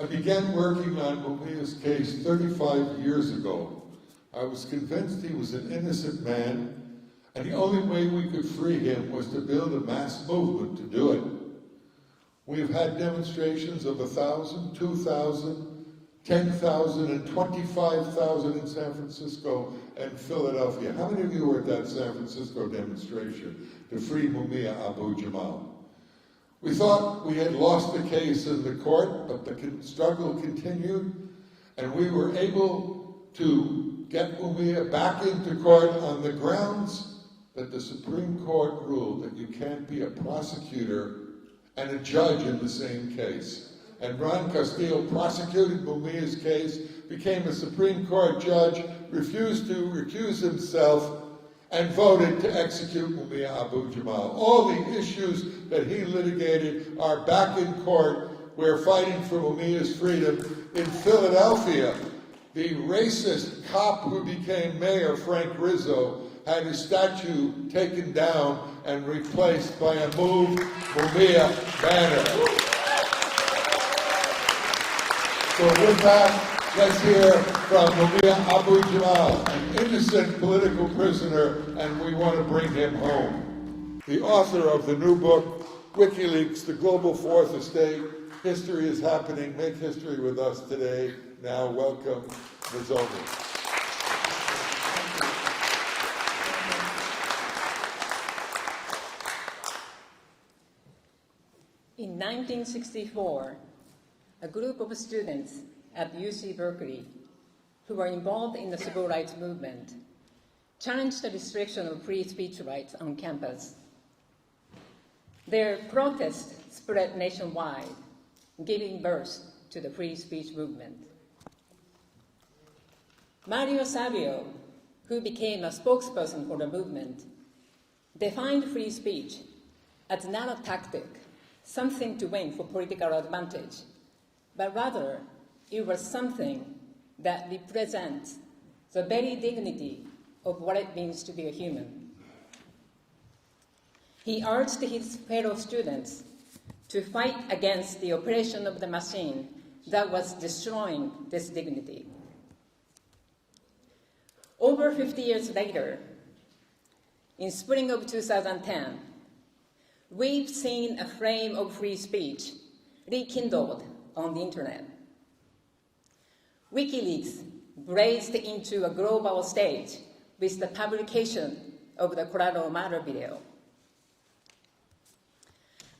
I began working on Mamia's case 35 years ago. I was convinced he was an innocent man, and the only way we could free him was to build a mass movement to do it. We've had demonstrations of 1,000, 2,000, 10,000, and 25,000 in San Francisco and Philadelphia. How many of you were at that San Francisco demonstration to free Mamia Abu-Jamal? We thought we had lost the case in the court, but the struggle continued, and we were able to get Mamia back into court on the grounds that the Supreme Court ruled that you can't be a prosecutor and a judge in the same case. And Ron Castillo prosecuted Mamia's case, became a Supreme Court judge, refused to recuse himself, and voted to execute Mamia Abu-Jamal. All the issues that he litigated are back in court. We're fighting for Mamia's freedom. In Philadelphia, the racist cop who became mayor, Frank Rizzo, had his statue taken down and replaced by a Move Mamia banner. So with that, let's hear from Mamia Abu-Jamal, an innocent political prisoner, and we want to bring him home. The author of the new book, WikiLeaks, The Global Fourth Estate, History is Happening. Make history with us today. Now, welcome, Ms. Omer. In 1964, a group of students at UC Berkeley who were involved in the civil rights movement challenged the restriction of free speech rights on campus. Their protest spread nationwide, giving birth to the free speech movement. Mario Savio, who became a spokesperson for the movement, defined free speech as not a tactic, something to win for political advantage, but rather it was something that represents the very dignity of what it means to be a human. He urged his fellow students to fight against the oppression of the machine that was destroying this dignity. Over 50 years later, in spring of 2010, we've seen a flame of free speech rekindled on the internet. WikiLeaks blazed into a global stage with the publication of the Colorado murder video.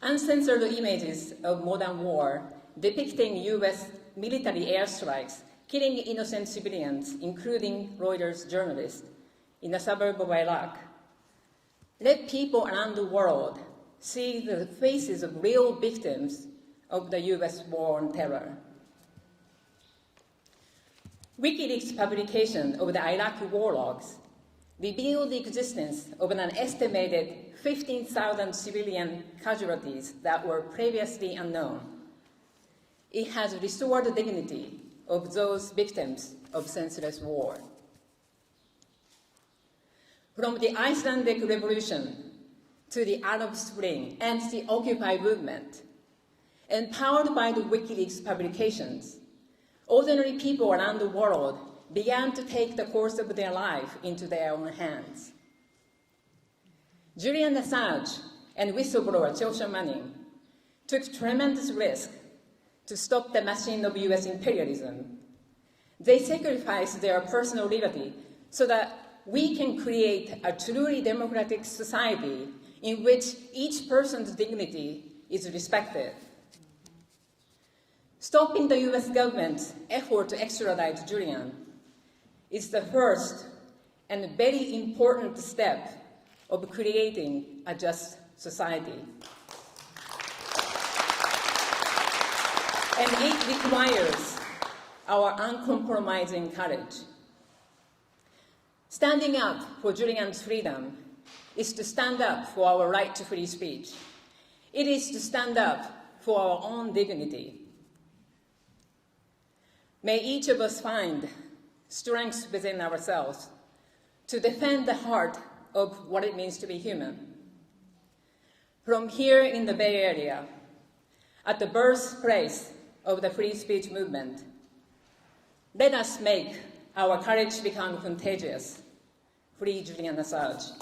Uncensored images of modern war depicting US military airstrikes killing innocent civilians, including Reuters journalists, in a suburb of Iraq, let people around the world see the faces of real victims of the US war on terror. WikiLeaks' publication of the Iraq war logs revealed the existence of an estimated 15,000 civilian casualties that were previously unknown. It has restored the dignity of those victims of senseless war. From the Icelandic Revolution to the Arab Spring and the Occupy movement, empowered by the WikiLeaks publications, ordinary people around the world began to take the course of their life into their own hands. Julian Assange and whistleblower Joshua Manning took tremendous risk to stop the machine of US imperialism. They sacrificed their personal liberty so that we can create a truly democratic society in which each person's dignity is respected. Stopping the US government's effort to extradite Julian is the first and very important step of creating a just society. And it requires our uncompromising courage. Standing up for Julian's freedom is to stand up for our right to free speech. It is to stand up for our own dignity. May each of us find strength within ourselves to defend the heart of what it means to be human. From here in the Bay Area, at the birthplace of the free speech movement, let us make our courage become contagious. Free Julian Assange.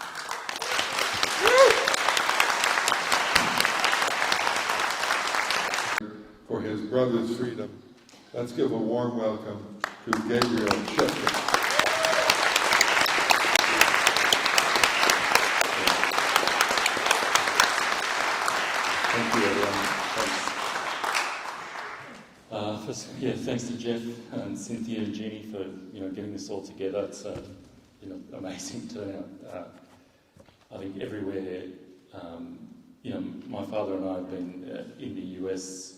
For his brother's freedom, let's give a warm welcome to Gabriel Shipton. Thank you, everyone. Thanks. Thanks to Jeff and Cynthia and Jeannie for getting this all together. It's amazing turnout. I think everywhere. My father and I have been in the US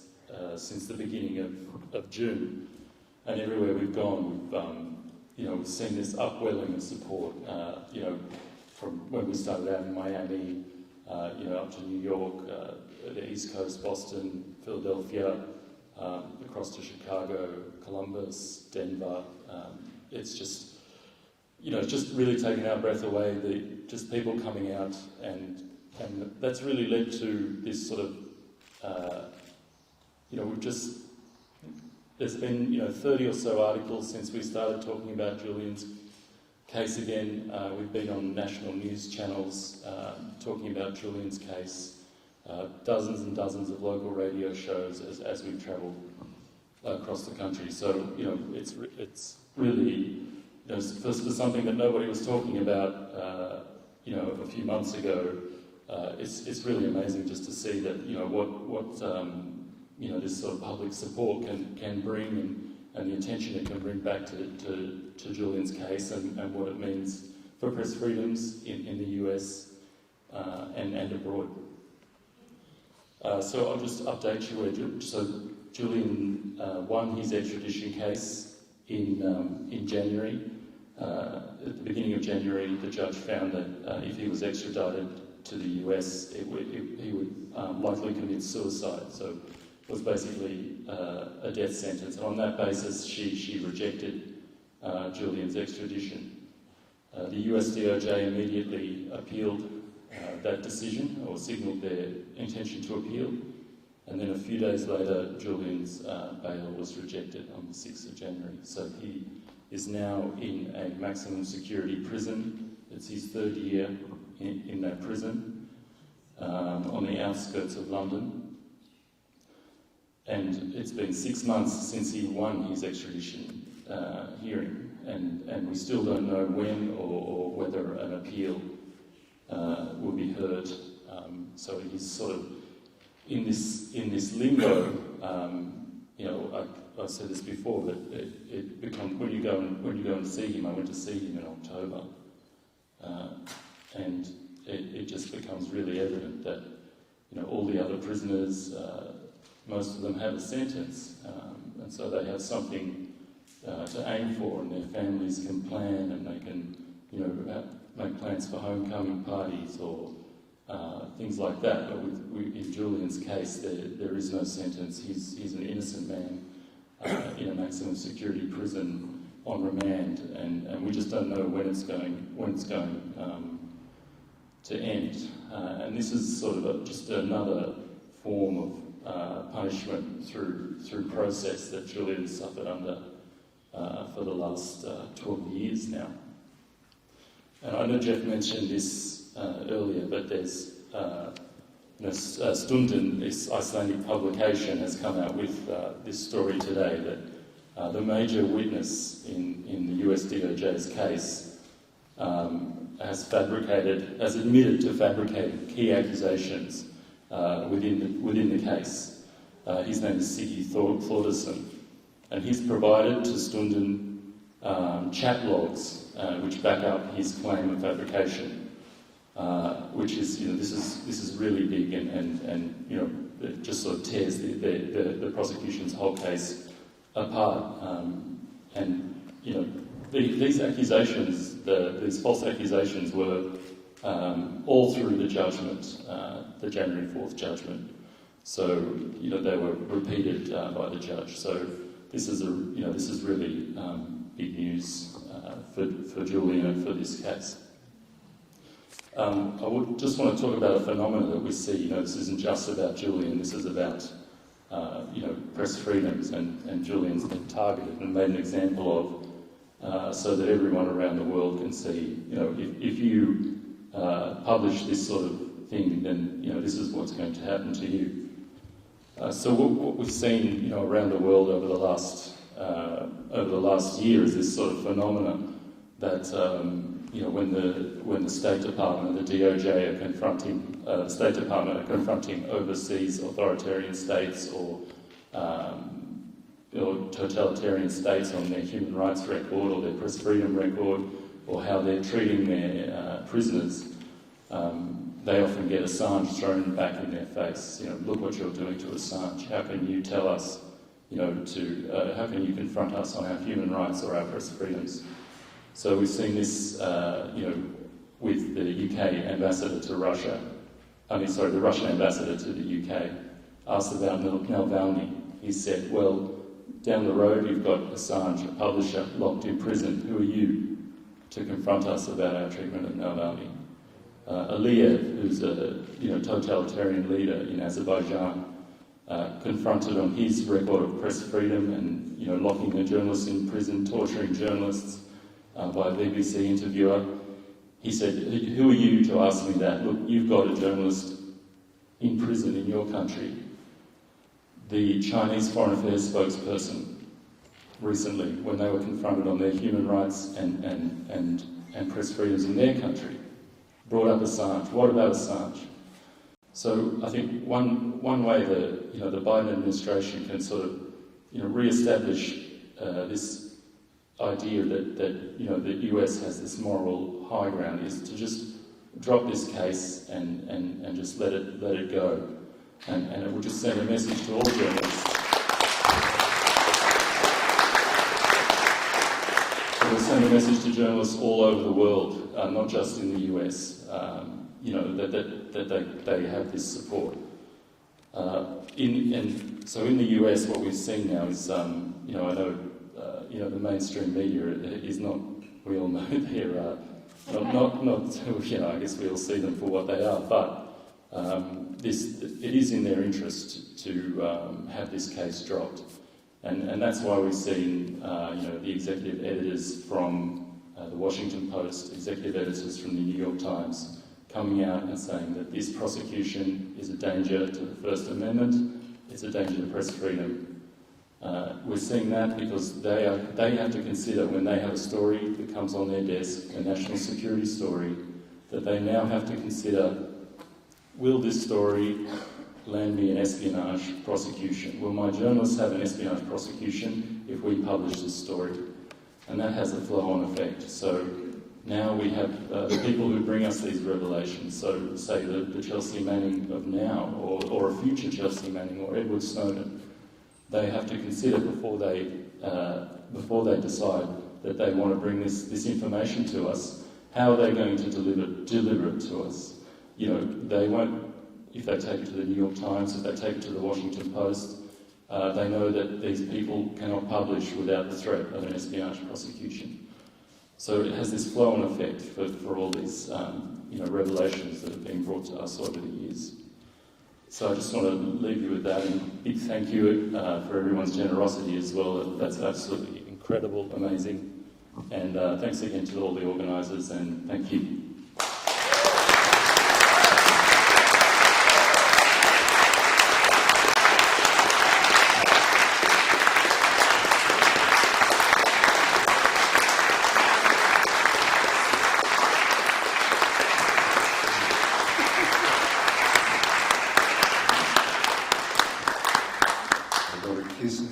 since the beginning of June, and everywhere we've gone, we've seen this upwelling of support. From when we started out in Miami, up to New York, the East Coast, Boston, Philadelphia, across to Chicago, Columbus, Denver. It's just, it's just really taken our breath away. Just people coming out, and that's really led to this sort of, there's been 30 or so articles since we started talking about Julian's case again. We've been on national news channels talking about Julian's case, dozens and dozens of local radio shows as we've travelled across the country. So, it's really, for something that nobody was talking about, a few months ago. It's really amazing just to see that, what this sort of public support can bring, and the attention it can bring back to Julian's case, and what it means for press freedoms in the US and abroad. So I'll just update you. So Julian won his extradition case in January. At the beginning of January, the judge found that if he was extradited to the US, he would likely commit suicide. So it was basically a death sentence. And on that basis, she rejected Julian's extradition. The US DOJ immediately appealed that decision or signalled their intention to appeal. And then a few days later, Julian's bail was rejected on the 6th of January. So he is now in a maximum security prison. It's his 3rd year in that prison on the outskirts of London. And it's been 6 months since he won his extradition hearing, and we still don't know when or whether an appeal will be heard. So he's sort of in this limbo. I've said this before, but it becomes when you go and see him. I went to see him in October, and it just becomes really evident that all the other prisoners, most of them have a sentence, and so they have something to aim for, and their families can plan, and they can make plans for homecoming parties or things like that. But in Julian's case, there is no sentence. He's an innocent man in a maximum security prison on remand, and we just don't know when it's going to end. And this is sort of just another form of punishment through process that Julian suffered under for the last 12 years now. And I know Jeff mentioned this earlier, but there's Stunden, this Icelandic publication, has come out with this story today that the major witness in the US DOJ's case has admitted to fabricating key accusations within the case. His name is Siggy Thordarson, and he's provided to Stunden chat logs which back up his claim of fabrication, which is this is really big, and it just sort of tears the prosecution's whole case apart. These accusations, these false accusations, were all through the judgment, the January 4th judgment. So they were repeated by the judge. So this is really big news for Julian and for this case. I would just want to talk about a phenomenon that we see. This isn't just about Julian. This is about press freedoms, and Julian's been targeted and made an example of, so that everyone around the world can see. If you publish this sort of thing, then this is what's going to happen to you. So what we've seen, around the world over the last year is this sort of phenomenon that when the State Department and the DOJ are confronting overseas authoritarian states or totalitarian states on their human rights record or their press freedom record or how they're treating their prisoners, they often get Assange thrown back in their face. Look what you're doing to Assange. How can you tell us, how can you confront us on our human rights or our press freedoms? So we've seen this, with the UK ambassador to Russia. The Russian ambassador to the UK asked about Navalny. He said, well, down the road you've got Assange, a publisher, locked in prison. Who are you to confront us about our treatment of Navalny? Aliyev, who's a totalitarian leader in Azerbaijan, confronted on his record of press freedom and locking a journalist in prison, torturing journalists by a BBC interviewer. He said, who are you to ask me that? Look, you've got a journalist in prison in your country. The Chinese Foreign Affairs spokesperson recently, when they were confronted on their human rights and press freedoms in their country, brought up Assange. What about Assange? So I think one way the Biden administration can sort of re-establish this idea that the US has this moral high ground is to just drop this case and just let it go, and it will just send a message to all journalists. It will send a message to journalists all over the world, not just in the US. That they have this support. So in the US, what we've seen now is, I know, the mainstream media is not. We all know I guess we all see them for what they are, but it is in their interest to have this case dropped. And that's why we've seen, the executive editors from the Washington Post, executive editors from the New York Times, coming out and saying that this prosecution is a danger to the First Amendment, it's a danger to press freedom. We're seeing that because they have to consider when they have a story that comes on their desk, a national security story, that they now have to consider, will this story land me an espionage prosecution? Will my journalists have an espionage prosecution if we publish this story? And that has a flow-on effect. So now we have the people who bring us these revelations, so say the Chelsea Manning of now, or a future Chelsea Manning, or Edward Snowden, they have to consider before they decide that they want to bring this information to us, how are they going to deliver it to us? They won't, if they take it to the New York Times, if they take it to the Washington Post, they know that these people cannot publish without the threat of an espionage prosecution. So it has this flow-on effect for all these revelations that have been brought to us over the years. So I just want to leave you with that, and a big thank you for everyone's generosity as well. That's absolutely incredible, amazing. And thanks again to all the organisers, and thank you.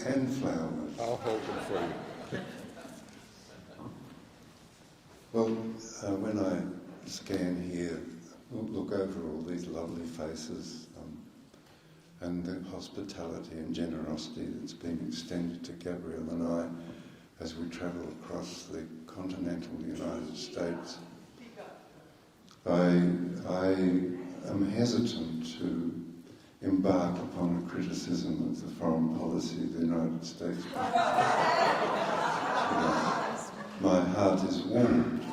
And flowers. I'll hold them for you. Well, when I scan here, look over all these lovely faces and the hospitality and generosity that's been extended to Gabriel and I as we travel across the continental United States, I am hesitant to embark upon a criticism of the foreign policy of the United States. My heart is warmed.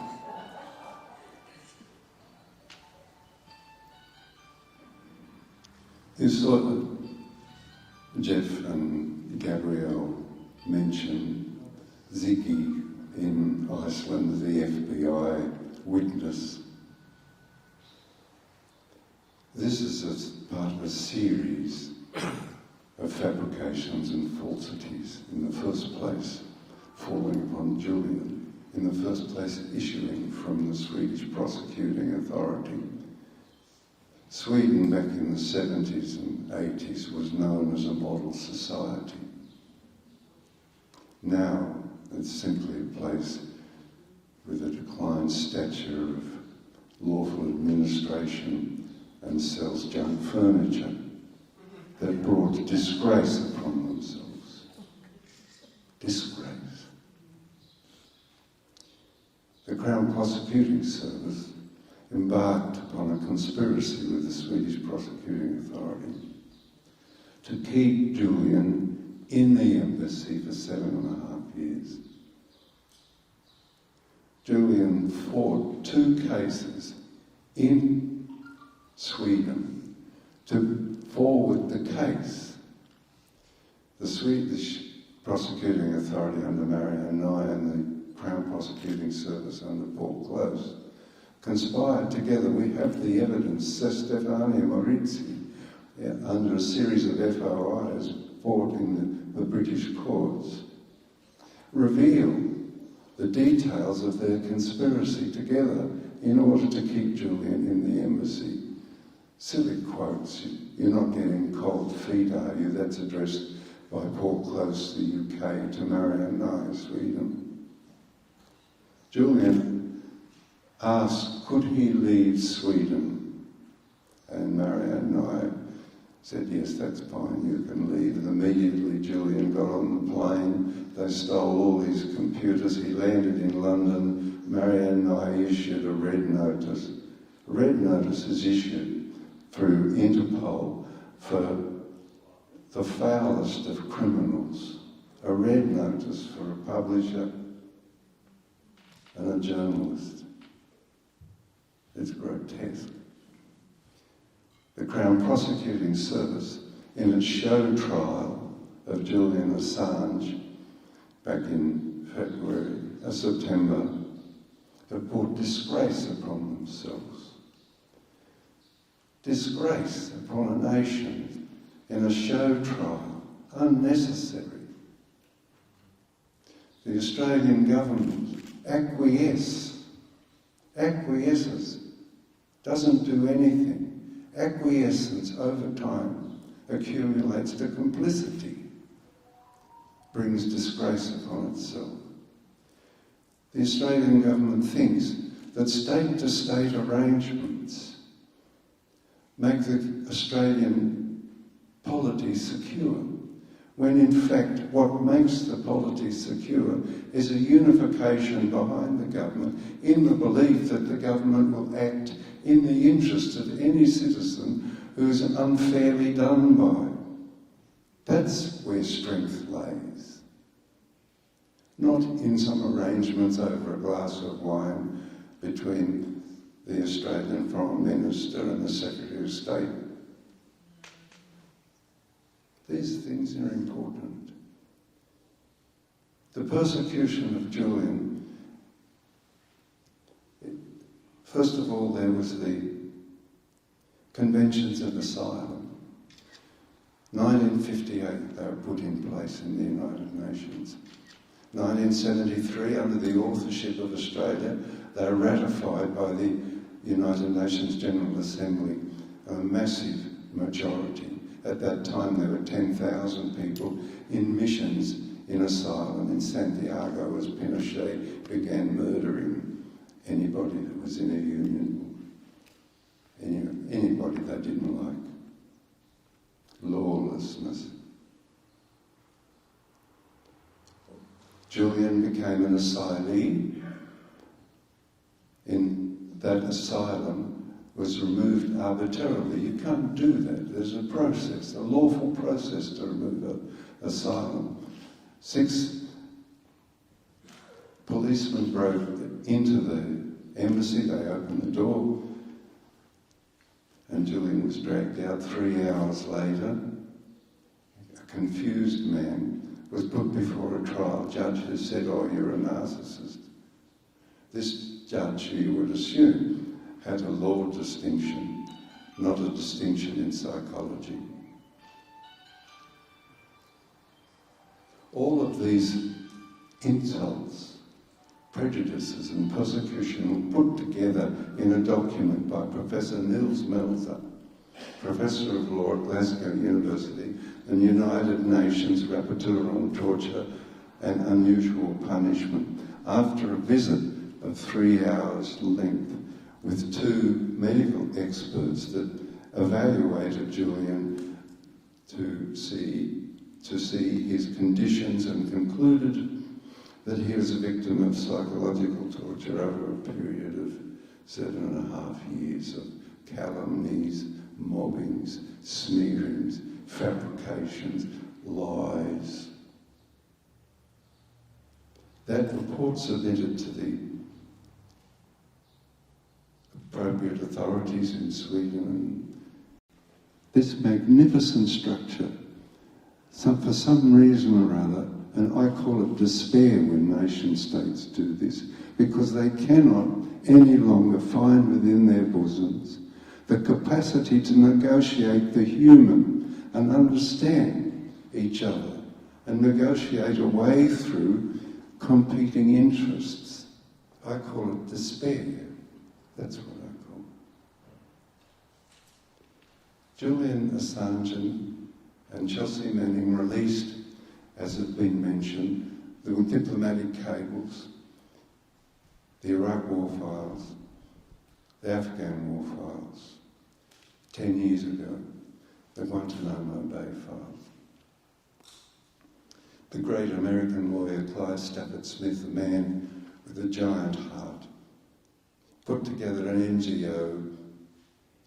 You saw that Jeff and Gabriel mention Ziggy in Iceland, the FBI witness. This is as part of a series of fabrications and falsities. In the first place, falling upon Julian. In the first place, issuing from the Swedish prosecuting authority. Sweden back in the 70s and 80s was known as a model society. Now, it's simply a place with a declined stature of lawful administration and sells junk furniture that brought disgrace upon themselves. Disgrace. The Crown Prosecuting Service embarked upon a conspiracy with the Swedish Prosecuting Authority to keep Julian in the embassy for 7.5 years. Julian fought 2 cases in Sweden to forward the case. The Swedish Prosecuting Authority under Marianne Nye and the Crown Prosecuting Service under Paul Close conspired together. We have the evidence. Stefania Morizzi, under a series of FOIs fought in the British courts, reveal the details of their conspiracy together in order to keep Julian in the embassy. Silly quotes. You're not getting cold feet, are you? That's addressed by Paul Close, the UK, to Marianne Nye, Sweden. Julian asked, could he leave Sweden? And Marianne Nye said, yes, that's fine, you can leave. And immediately Julian got on the plane. They stole all his computers. He landed in London. Marianne Nye issued a red notice. A red notice is issued through Interpol for the foulest of criminals. A red notice for a publisher and a journalist. It's grotesque. The Crown Prosecuting Service, in its show trial of Julian Assange back in September, have brought disgrace upon themselves. Disgrace upon a nation in a show trial, unnecessary. The Australian government acquiesces, doesn't do anything. Acquiescence over time accumulates to complicity, brings disgrace upon itself. The Australian government thinks that state-to-state arrangements make the Australian polity secure, when in fact what makes the polity secure is a unification behind the government in the belief that the government will act in the interest of any citizen who is unfairly done by. That's where strength lays. Not in some arrangements over a glass of wine between the Australian Foreign Minister and the Secretary of State. These things are important. The persecution of Julian, first of all, there was the Conventions of Asylum. 1958, they were put in place in the United Nations. 1973, under the authorship of Australia, they were ratified by the United Nations General Assembly, a massive majority. At that time, there were 10,000 people in missions in asylum in Santiago as Pinochet began murdering anybody that was in a union, anybody they didn't like. Lawlessness. Julian became an asylee. In that asylum was removed arbitrarily. You can't do that. There's a process, a lawful process to remove asylum. 6 policemen broke into the embassy. They opened the door, and Julian was dragged out. 3 hours later, a confused man was put before a trial judge who said, "Oh, you're a narcissist." This judge, who you would assume, had a law distinction, not a distinction in psychology. All of these insults, prejudices and persecution were put together in a document by Professor Nils Melzer, Professor of Law at Glasgow University and United Nations Rapporteur on Torture and Unusual Punishment, after a visit of 3 hours length with 2 medical experts that evaluated Julian to see his conditions and concluded that he was a victim of psychological torture over a period of 7.5 years of calumnies, mobbings, smearings, fabrications, lies. That report submitted to the appropriate authorities in Sweden, and this magnificent structure, for some reason or other, and I call it despair when nation states do this, because they cannot any longer find within their bosoms the capacity to negotiate the human and understand each other and negotiate a way through competing interests. I call it despair. That's what I call it. Julian Assange and Chelsea Manning released, as has been mentioned, the diplomatic cables, the Iraq War files, the Afghan War files, 10 years ago, the Guantanamo Bay files. The great American lawyer Clyde Stafford Smith, a man with a giant heart, put together an NGO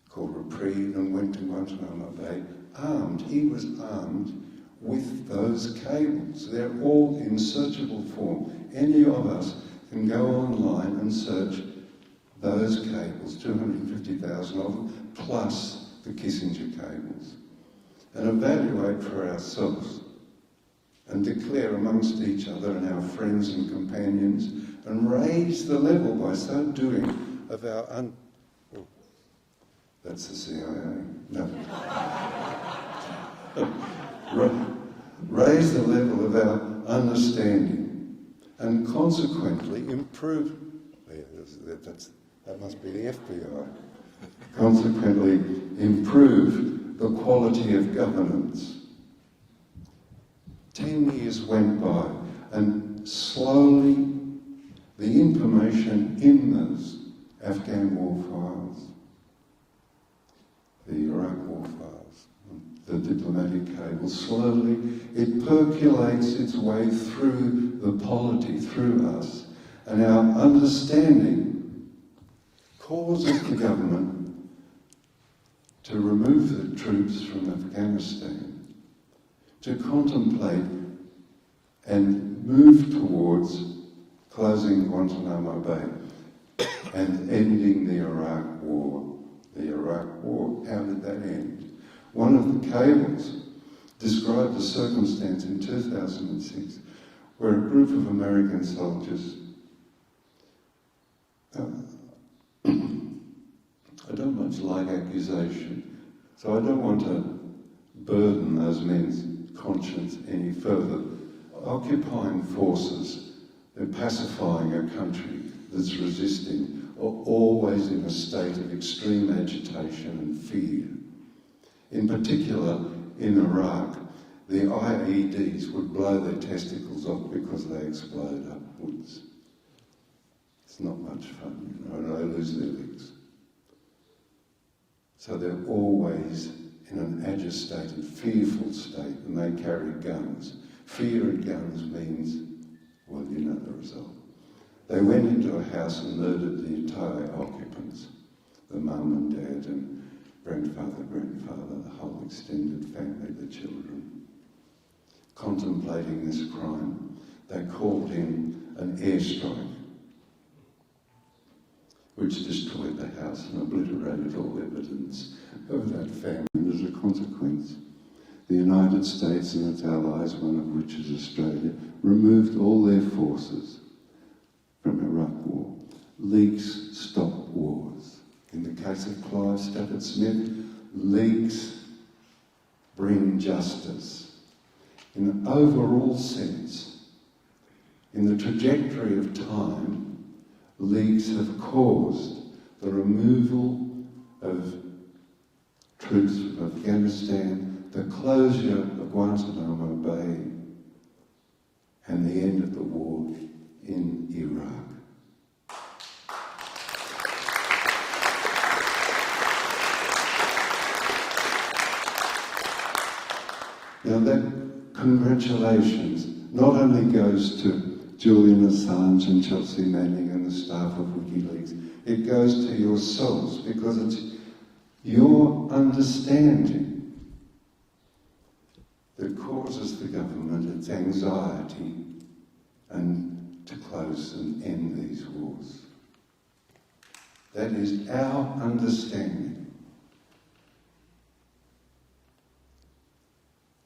called Reprieve and went to Guantanamo Bay armed. He was armed with those cables. They're all in searchable form. Any of us can go online and search those cables, 250,000 of them, plus the Kissinger cables, and evaluate for ourselves and declare amongst each other and our friends and companions and raise the level by so doing of our that's the CIA. No. Raise the level of our understanding and consequently improve. That must be the FBI. Consequently improve the quality of governance. 10 years went by and slowly the information in those Afghan war files, the Iraq war files, the diplomatic cable, slowly it percolates its way through the polity, through us, and our understanding causes the government to remove the troops from Afghanistan, to contemplate and move towards closing Guantanamo Bay and ending the Iraq War. The Iraq War, how did that end? One of the cables described a circumstance in 2006 where a group of American soldiers, I don't much like accusation, so I don't want to burden those men's conscience any further. Occupying forces, they're pacifying a country that's resisting, are always in a state of extreme agitation and fear. In particular, in Iraq, the IEDs would blow their testicles off because they explode upwards. It's not much fun, you know, and they lose their legs. So they're always in an agitated, fearful state, and they carry guns. Fear and guns means, well, you know the result. They went into a house and murdered the entire occupants, the mum and dad and grandfather, the whole extended family, the children. Contemplating this crime, they called in an airstrike, which destroyed the house and obliterated all evidence of that family. And as a consequence, the United States and its allies, one of which is Australia, removed all their forces from Iraq War. Leaks stop wars. In the case of Clive Stafford Smith, leaks bring justice. In an overall sense, in the trajectory of time, leaks have caused the removal of troops from Afghanistan, the closure of Guantanamo Bay, and the end of the war in Iraq. Now that congratulations not only goes to Julian Assange and Chelsea Manning and the staff of WikiLeaks, it goes to yourselves because it's your understanding that causes the government its anxiety and to close and end these wars. That is our understanding.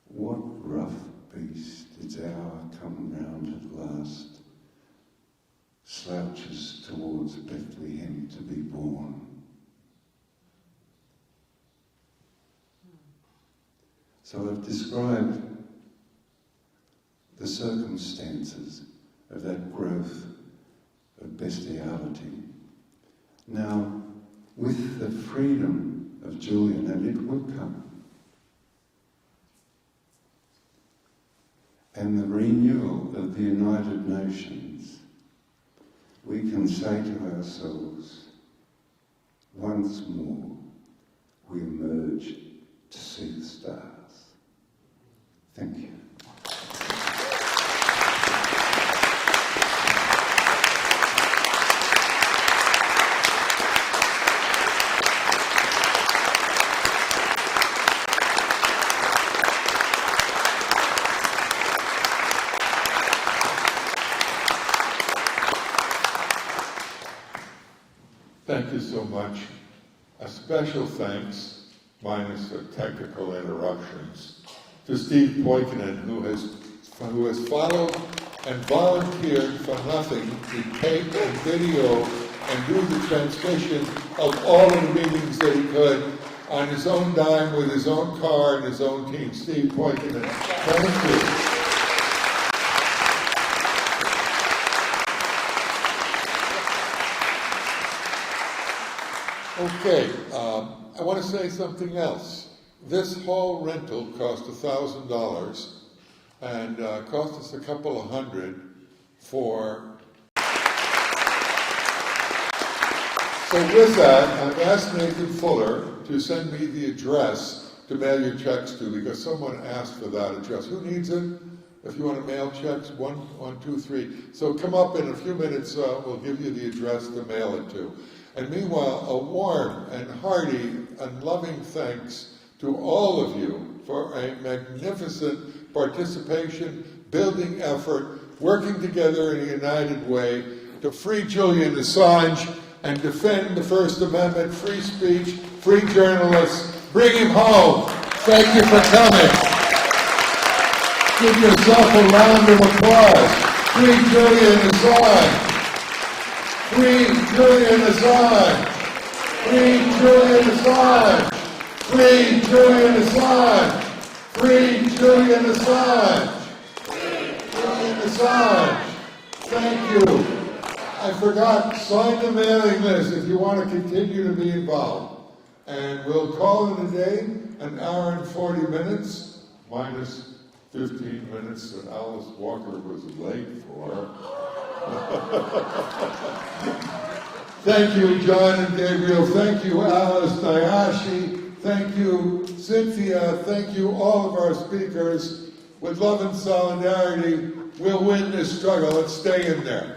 What rough beast, its hour come round at last, slouches towards Bethlehem to be born. So I've described the circumstances of that growth of bestiality. Now, with the freedom of Julian, and it will come, and the renewal of the United Nations, we can say to ourselves, once more, we emerge to see the stars. Thank you. Thank you so much. A special thanks, minus the technical interruptions, to Steve Poikonen, who has followed and volunteered for nothing to tape and video and do the transmission of all of the meetings that he could on his own dime with his own car and his own team. Steve Poikonen, thank you. Okay, I want to say something else. This hall rental cost $1,000 and cost us a couple of hundred for... So with that, I've asked Nathan Fuller to send me the address to mail your checks to, because someone asked for that address. Who needs it? If you want to mail checks, 1, 2, 3. So come up in a few minutes, we'll give you the address to mail it to. And meanwhile, a warm and hearty and loving thanks to all of you for a magnificent participation, building effort, working together in a united way to free Julian Assange and defend the First Amendment, free speech, free journalists. Bring him home. Thank you for coming. Give yourself a round of applause. Free Julian Assange. Free Julian Assange! Free Julian Assange! Free Julian Assange! Free Julian Assange! Free Julian Assange! Thank you. I forgot, sign the mailing list if you want to continue to be involved. And we'll call it a day, an hour and 40 minutes, minus 15 minutes that Alice Walker was late for. Thank you, John and Gabriel. Thank you, Alice, Dayashi. Thank you, Cynthia. Thank you, all of our speakers. With love and solidarity, we'll win this struggle. Let's stay in there.